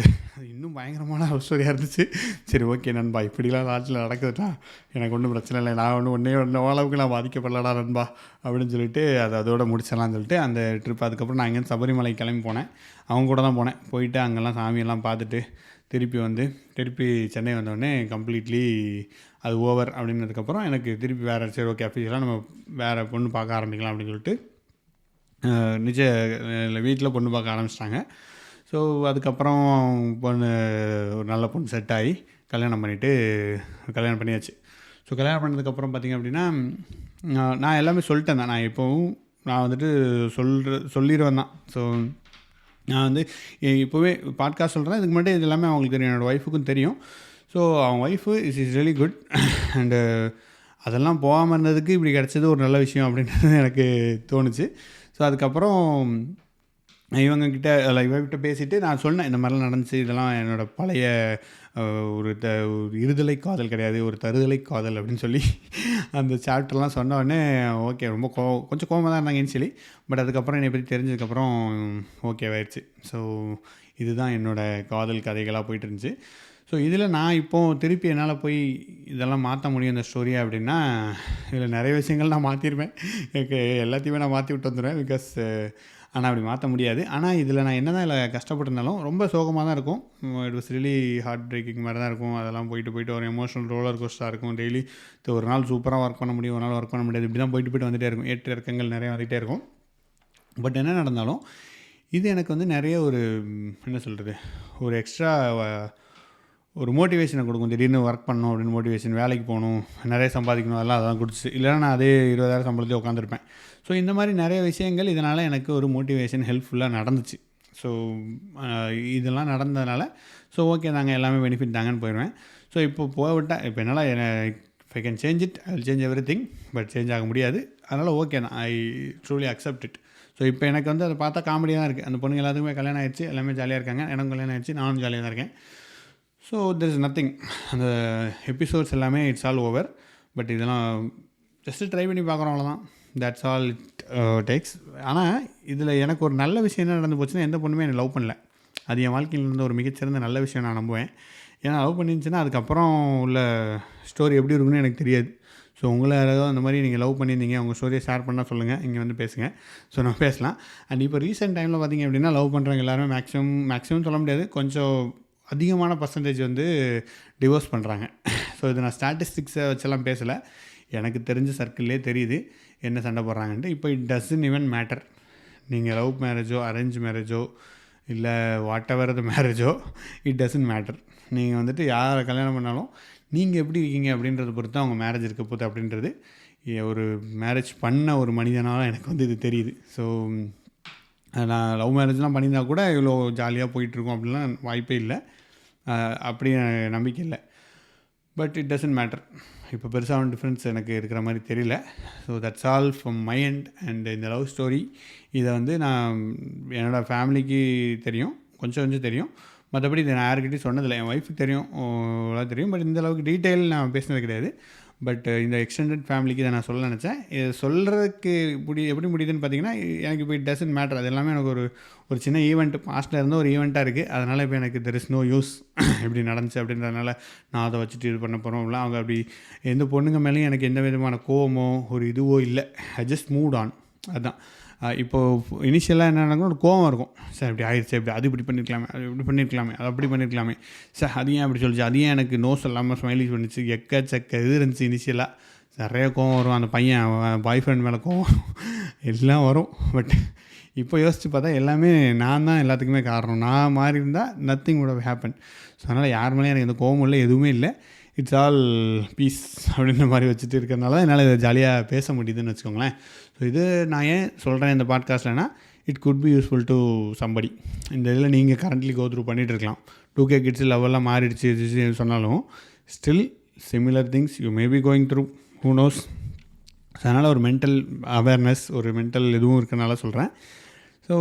இன்னும் பயங்கரமான லவ் ஸ்டோரியாக இருந்துச்சு. சரி ஓகே நண்பா, இப்படிலாம் நாட்டில் நடக்குதுட்டா, எனக்கு ஒன்றும் பிரச்சனை இல்லை, நான் ஒன்றே அளவுக்கு நான் பாதிக்கப்படலடா நண்பா அப்படின்னு சொல்லிட்டு அதோட முடிச்சிடலான்னு சொல்லிட்டு அந்த ட்ரிப். அதுக்கப்புறம் நான் இங்கேருந்து சபரிமலை கிளம்பி போனேன். அவங்க கூட தான் போனேன். போயிட்டு அங்கெல்லாம் சாமியெல்லாம் பார்த்துட்டு திருப்பி சென்னை வந்தோடனே கம்ப்ளீட்லி அது ஓவர் அப்படின்னதுக்கப்புறம் எனக்கு திருப்பி வேறு சரி ஓகே அஃபிஷியலாக நம்ம வேறு பொண்ணு பார்க்க ஆரம்பிக்கலாம் அப்படின்னு சொல்லிட்டு வீட்டில் பொண்ணு பார்க்க ஆரம்பிச்சிட்டாங்க. ஸோ அதுக்கப்புறம் ஒரு நல்ல பொண்ணு செட் ஆகி கல்யாணம் பண்ணியாச்சு. ஸோ கல்யாணம் பண்ணதுக்கப்புறம் பார்த்திங்க அப்படின்னா நான் எல்லாமே சொல்லிட்டேன் தான். நான் வந்துட்டு சொல்லிடுவேன் தான். ஸோ நான் வந்து இப்போவே பாட்காஸ்ட் சொல்கிறேன். இதுக்கு முன்னாடி இது எல்லாமே அவங்களுக்கு தெரியும், என்னோடய ஒய்ஃபுக்கும் தெரியும். ஸோ அவங்க wife is really good. And அதெல்லாம் போகாமல் இருந்ததுக்கு இப்படி கிடச்சது ஒரு நல்ல விஷயம் அப்படின்றது எனக்கு தோணுச்சு. ஸோ அதுக்கப்புறம் இவங்ககிட்ட பேசிவிட்டு நான் சொன்னேன், இந்த மாதிரிலாம் நடந்துச்சு, இதெல்லாம் என்னோடய பழைய ஒரு இருதலை காதல் கிடையாது, ஒரு தருதலை காதல் அப்படின்னு சொல்லி அந்த சாப்டர்லாம் சொன்ன உடனே ஓகே ரொம்ப கொஞ்சம் கோவமாக தான் இருந்தாங்க இனிஷியலி. பட் அதுக்கப்புறம் என்னை பற்றி தெரிஞ்சதுக்கப்புறம் ஓகேவாயிடுச்சு. ஸோ இதுதான் என்னோடய காதல் கதைகளாக போயிட்டு இருந்துச்சு. ஸோ இதில் நான் இப்போது திருப்பி என்னால் போய் இதெல்லாம் மாற்ற முடியும் இந்த ஸ்டோரியை அப்படின்னா, இதில் நிறைய விஷயங்கள் நான் மாற்றிடுவேன். எனக்கு எல்லாத்தையுமே நான் மாற்றி விட்டு வந்துடுவேன். பிகாஸ் ஆனால் அப்படி மாற்ற முடியாது. ஆனால் இதில் நான் என்ன தான் இதில் கஷ்டப்பட்டிருந்தாலும் ரொம்ப சோகமாக தான் இருக்கும். It was really heart breaking மாதிரி தான் இருக்கும். அதெல்லாம் போயிட்டு ஒரு எமோஷனல் ரோலர் கோஸ்டாக இருக்கும். டெய்லி ஒரு நாள் சூப்பராக ஒர்க் பண்ண முடியும், ஒரு நாள் ஒர்க் பண்ண முடியாது, இப்படி தான் போயிட்டு வந்துகிட்டே இருக்கும். ஏற்ற இறக்கங்கள் நிறைய வந்துகிட்டே இருக்கும். பட் என்ன நடந்தாலும் இது எனக்கு வந்து நிறைய என்ன சொல்கிறது, ஒரு எக்ஸ்ட்ரா ஒரு மோட்டிவேஷனை கொடுக்கும். திடீர்னு ஒர்க் பண்ணணும் அப்படின்னு மோட்டிவேஷன், வேலைக்கு போகணும், நிறைய சம்பாதிக்கணும், அதெல்லாம் கொடுத்துச்சு. இல்லைனா நான் அதே 20,000 சம்பளத்தையும் உட்காந்துருப்பேன். ஸோ இந்த மாதிரி நிறைய விஷயங்கள் இதனால் எனக்கு ஒரு மோட்டிவேஷன் ஹெல்ப்ஃபுல்லாக நடந்துச்சு. ஸோ இதெல்லாம் நடந்ததுனால ஸோ ஓகே நாங்கள் எல்லாமே பெனிஃபிட் தாங்கன்னு போயிடுவேன். ஸோ இப்போ போய்விட்டால் இப்போ என்னால் if I can change it, I will change every thing. But change ஆக முடியாது. அதனால் ஓகே தான், ஐ ட்ரூலி அக்செப்ட் இட். ஸோ இப்போ எனக்கு வந்து அதை பார்த்தா காமெடியாக தான் இருக்குது. அந்த பொண்ணுங்க எல்லாத்துக்குமே கல்யாணம் ஆகிடுச்சு, எல்லாமே ஜாலியாக இருக்காங்க. எனக்கும் கல்யாணம் ஆகிடுச்சு, நானும் ஜாலியாக தான் இருக்கேன். So there is nothing. அந்த எபிசோட்ஸ் எல்லாமே இட்ஸ் ஆல் ஓவர். பட் இதெல்லாம் ஜஸ்ட்டு ட்ரை பண்ணி பார்க்குறோம், அவ்வளோதான். That's all it takes. ஆனால் இதில் எனக்கு ஒரு நல்ல விஷயம் என்ன நடந்து போச்சுன்னா, எந்த பொண்ணுமே என்னை லவ் பண்ணல. அது என் வாழ்க்கையில் இருந்த ஒரு மிகச்சிறந்த நல்ல விஷயம் நான் நம்புவேன். ஏன்னா லவ் பண்ணிருந்துச்சுன்னா அதுக்கப்புறம் உள்ள ஸ்டோரி எப்படி இருக்குன்னு எனக்கு தெரியாது. ஸோ உங்களை யாராவது அந்த மாதிரி நீங்கள் லவ் பண்ணியிருந்தீங்க, உங்கள் ஸ்டோரியை ஷேர் பண்ணால் சொல்லுங்கள், இங்கே வந்து பேசுங்க. ஸோ நம்ம பேசலாம். அண்ட் இப்போ ரீசெண்ட் டைமில் பார்த்திங்க அப்படின்னா லவ் பண்ணுறவங்க எல்லாருமே மேக்ஸிமம் சொல்ல முடியாது, கொஞ்சம் அதிகமான பர்சன்டேஜ் வந்து டிவோர்ஸ் பண்ணுறாங்க. ஸோ இது நான் ஸ்டாட்டிஸ்டிக்ஸை வச்செல்லாம் பேசலை, எனக்கு தெரிஞ்ச சர்க்கிள்லேயே தெரியுது என்ன சண்டை போடுறாங்கன்ட்டு. இப்போ இட் டசன்ட் ஈவன் மேட்டர். நீங்கள் லவ் மேரேஜோ அரேஞ்ச் மேரேஜோ இல்லை வாட் எவர் த மேரேஜோ, இட் டசன்ட் மேட்டர். நீங்கள் வந்துட்டு யாரை கல்யாணம் பண்ணாலும் நீங்கள் எப்படி இருக்கீங்க அப்படின்றத பொறுத்து தான் அவங்க மேரேஜ் இருக்க போகுது அப்படின்றது ஒரு மேரேஜ் பண்ண ஒரு மனிதனால் எனக்கு வந்து இது தெரியுது. ஸோ நான் லவ் மேரேஜ்லாம் பண்ணியிருந்தா கூட இவ்வளோ ஜாலியாக போயிட்டுருக்கோம் அப்படின்லாம் வாய்ப்பே இல்லை, அப்படி நம்பிக்கை இல்லை. But it doesn't matter. இப்போ பெருசாக டிஃப்ரென்ஸ் எனக்கு இருக்கிற மாதிரி தெரியல. So that's all from my end. And இந்த லவ் ஸ்டோரி இதை வந்து நான் என்னோடய ஃபேமிலிக்கு தெரியும், கொஞ்சம் தெரியும். மற்றபடி இதை நான் யாருக்கிட்டையும் சொன்னதில்லை. என் ஒய்ஃபுக்கு தெரியும், தெரியும். பட் இந்த அளவுக்கு டீட்டெயில் நான் பேசினது கிடையாது. பட் இந்த எக்ஸ்டெண்டட் ஃபேமிலிக்கு இதை நான் சொல்ல நினச்சேன். இது சொல்கிறதுக்கு எப்படி முடியுதுன்னு பார்த்தீங்கன்னா, எனக்கு இப்போ இட் டசன்ட் மேட்டர். அது எல்லாமே எனக்கு ஒரு சின்ன ஈவெண்ட், பாஸ்ட்டில் இருந்த ஒரு ஈவெண்ட்டாக இருக்குது. அதனால் இப்போ எனக்கு தெர் இஸ் நோ யூஸ் எப்படி நடந்துச்சு அப்படின்றதுனால நான் அதை வச்சுட்டு இது பண்ண போகிறோம். இல்லை அவங்க அப்படி எந்த பொண்ணுங்க மேலேயும் எனக்கு எந்த விதமான கோவமோ ஒரு இதுவோ இல்லை. I just moved on. அதுதான். இப்போது இனிஷியலாக என்ன நடக்கும், ஒரு கோவம் இருக்கும். சார் இப்படி ஆயிடுச்சு, இப்படி அது இப்படி பண்ணியிருக்கலாமே, அது இப்படி பண்ணியிருக்கலாமே, அது அப்படி பண்ணியிருக்கலாமே, சார் அது ஏன் அப்படி சொல்லிச்சு, அது ஏன் எனக்கு நோ சொல்லாமல் ஸ்மைலிஸ் பண்ணிச்சு, எக்கச்சக்க இது இருந்துச்சு. இனிஷியலாக நிறைய கோவம் வரும், அந்த பையன் பாய் ஃப்ரெண்ட் மேலே கோவம் எல்லாம் வரும். பட் இப்போ யோசித்து பார்த்தா எல்லாமே நான் தான் எல்லாத்துக்குமே காரணம். நான் மாறி இருந்தால் nothing would have happen. So அதனால் யார் மேலேயும் எனக்கு எந்த கோவமும் இல்லை, எதுவுமே இல்லை. இட்ஸ் ஆல் பீஸ் அப்படின்ற மாதிரி வச்சுட்டு இருக்கிறதுனால என்னால் இதை ஜாலியாக பேச முடியுதுன்னு வச்சுக்கோங்களேன். ஸோ இது நான் ஏன் சொல்கிறேன் இந்த பாட்காஸ்ட்லனா, it could be useful to somebody. இந்த இதில் நீங்கள் கரண்ட்லி கோ த்ரூ பண்ணிகிட்டு இருக்கலாம். 2K கிட்ஸ் லெவல்லாம் மாறிடுச்சு சொன்னாலும் still similar things you may be going through, who knows. So அதனால் ஒரு மென்டல் அவேர்னஸ், ஒரு மென்டல் இதுவும் இருக்கிறனால சொல்கிறேன். ஸோ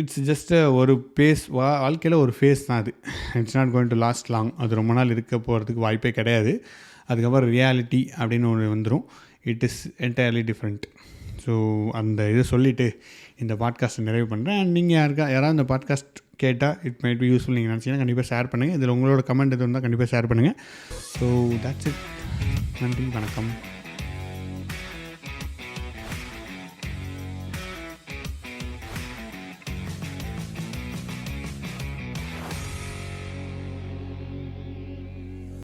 இட்ஸ் ஜஸ்ட் ஒரு பேஸ், வாழ்க்கையில் ஒரு ஃபேஸ் தான் அது. It's not going to last long. அது ரொம்ப நாள் இருக்க போகிறதுக்கு வாய்ப்பே கிடையாது. அதுக்கப்புறம் ரியாலிட்டி அப்படின்னு ஒன்று வந்துடும். It is entirely different. So அந்த இதை சொல்லிவிட்டு இந்த பாட்காஸ்ட்டை நிறைவு பண்ணுறேன். அண்ட் நீங்கள் யாராவது இந்த பாட்காஸ்ட் கேட்டால் இட் மைட் பி யூஸ்ஃபுல் நீங்கள் நினச்சிங்கன்னா கண்டிப்பாக ஷேர் பண்ணுங்கள். இதில் உங்களோட கமெண்ட் எது இருந்தால் கண்டிப்பாக ஷேர் பண்ணுங்கள். So that's it. நன்றி, வணக்கம்.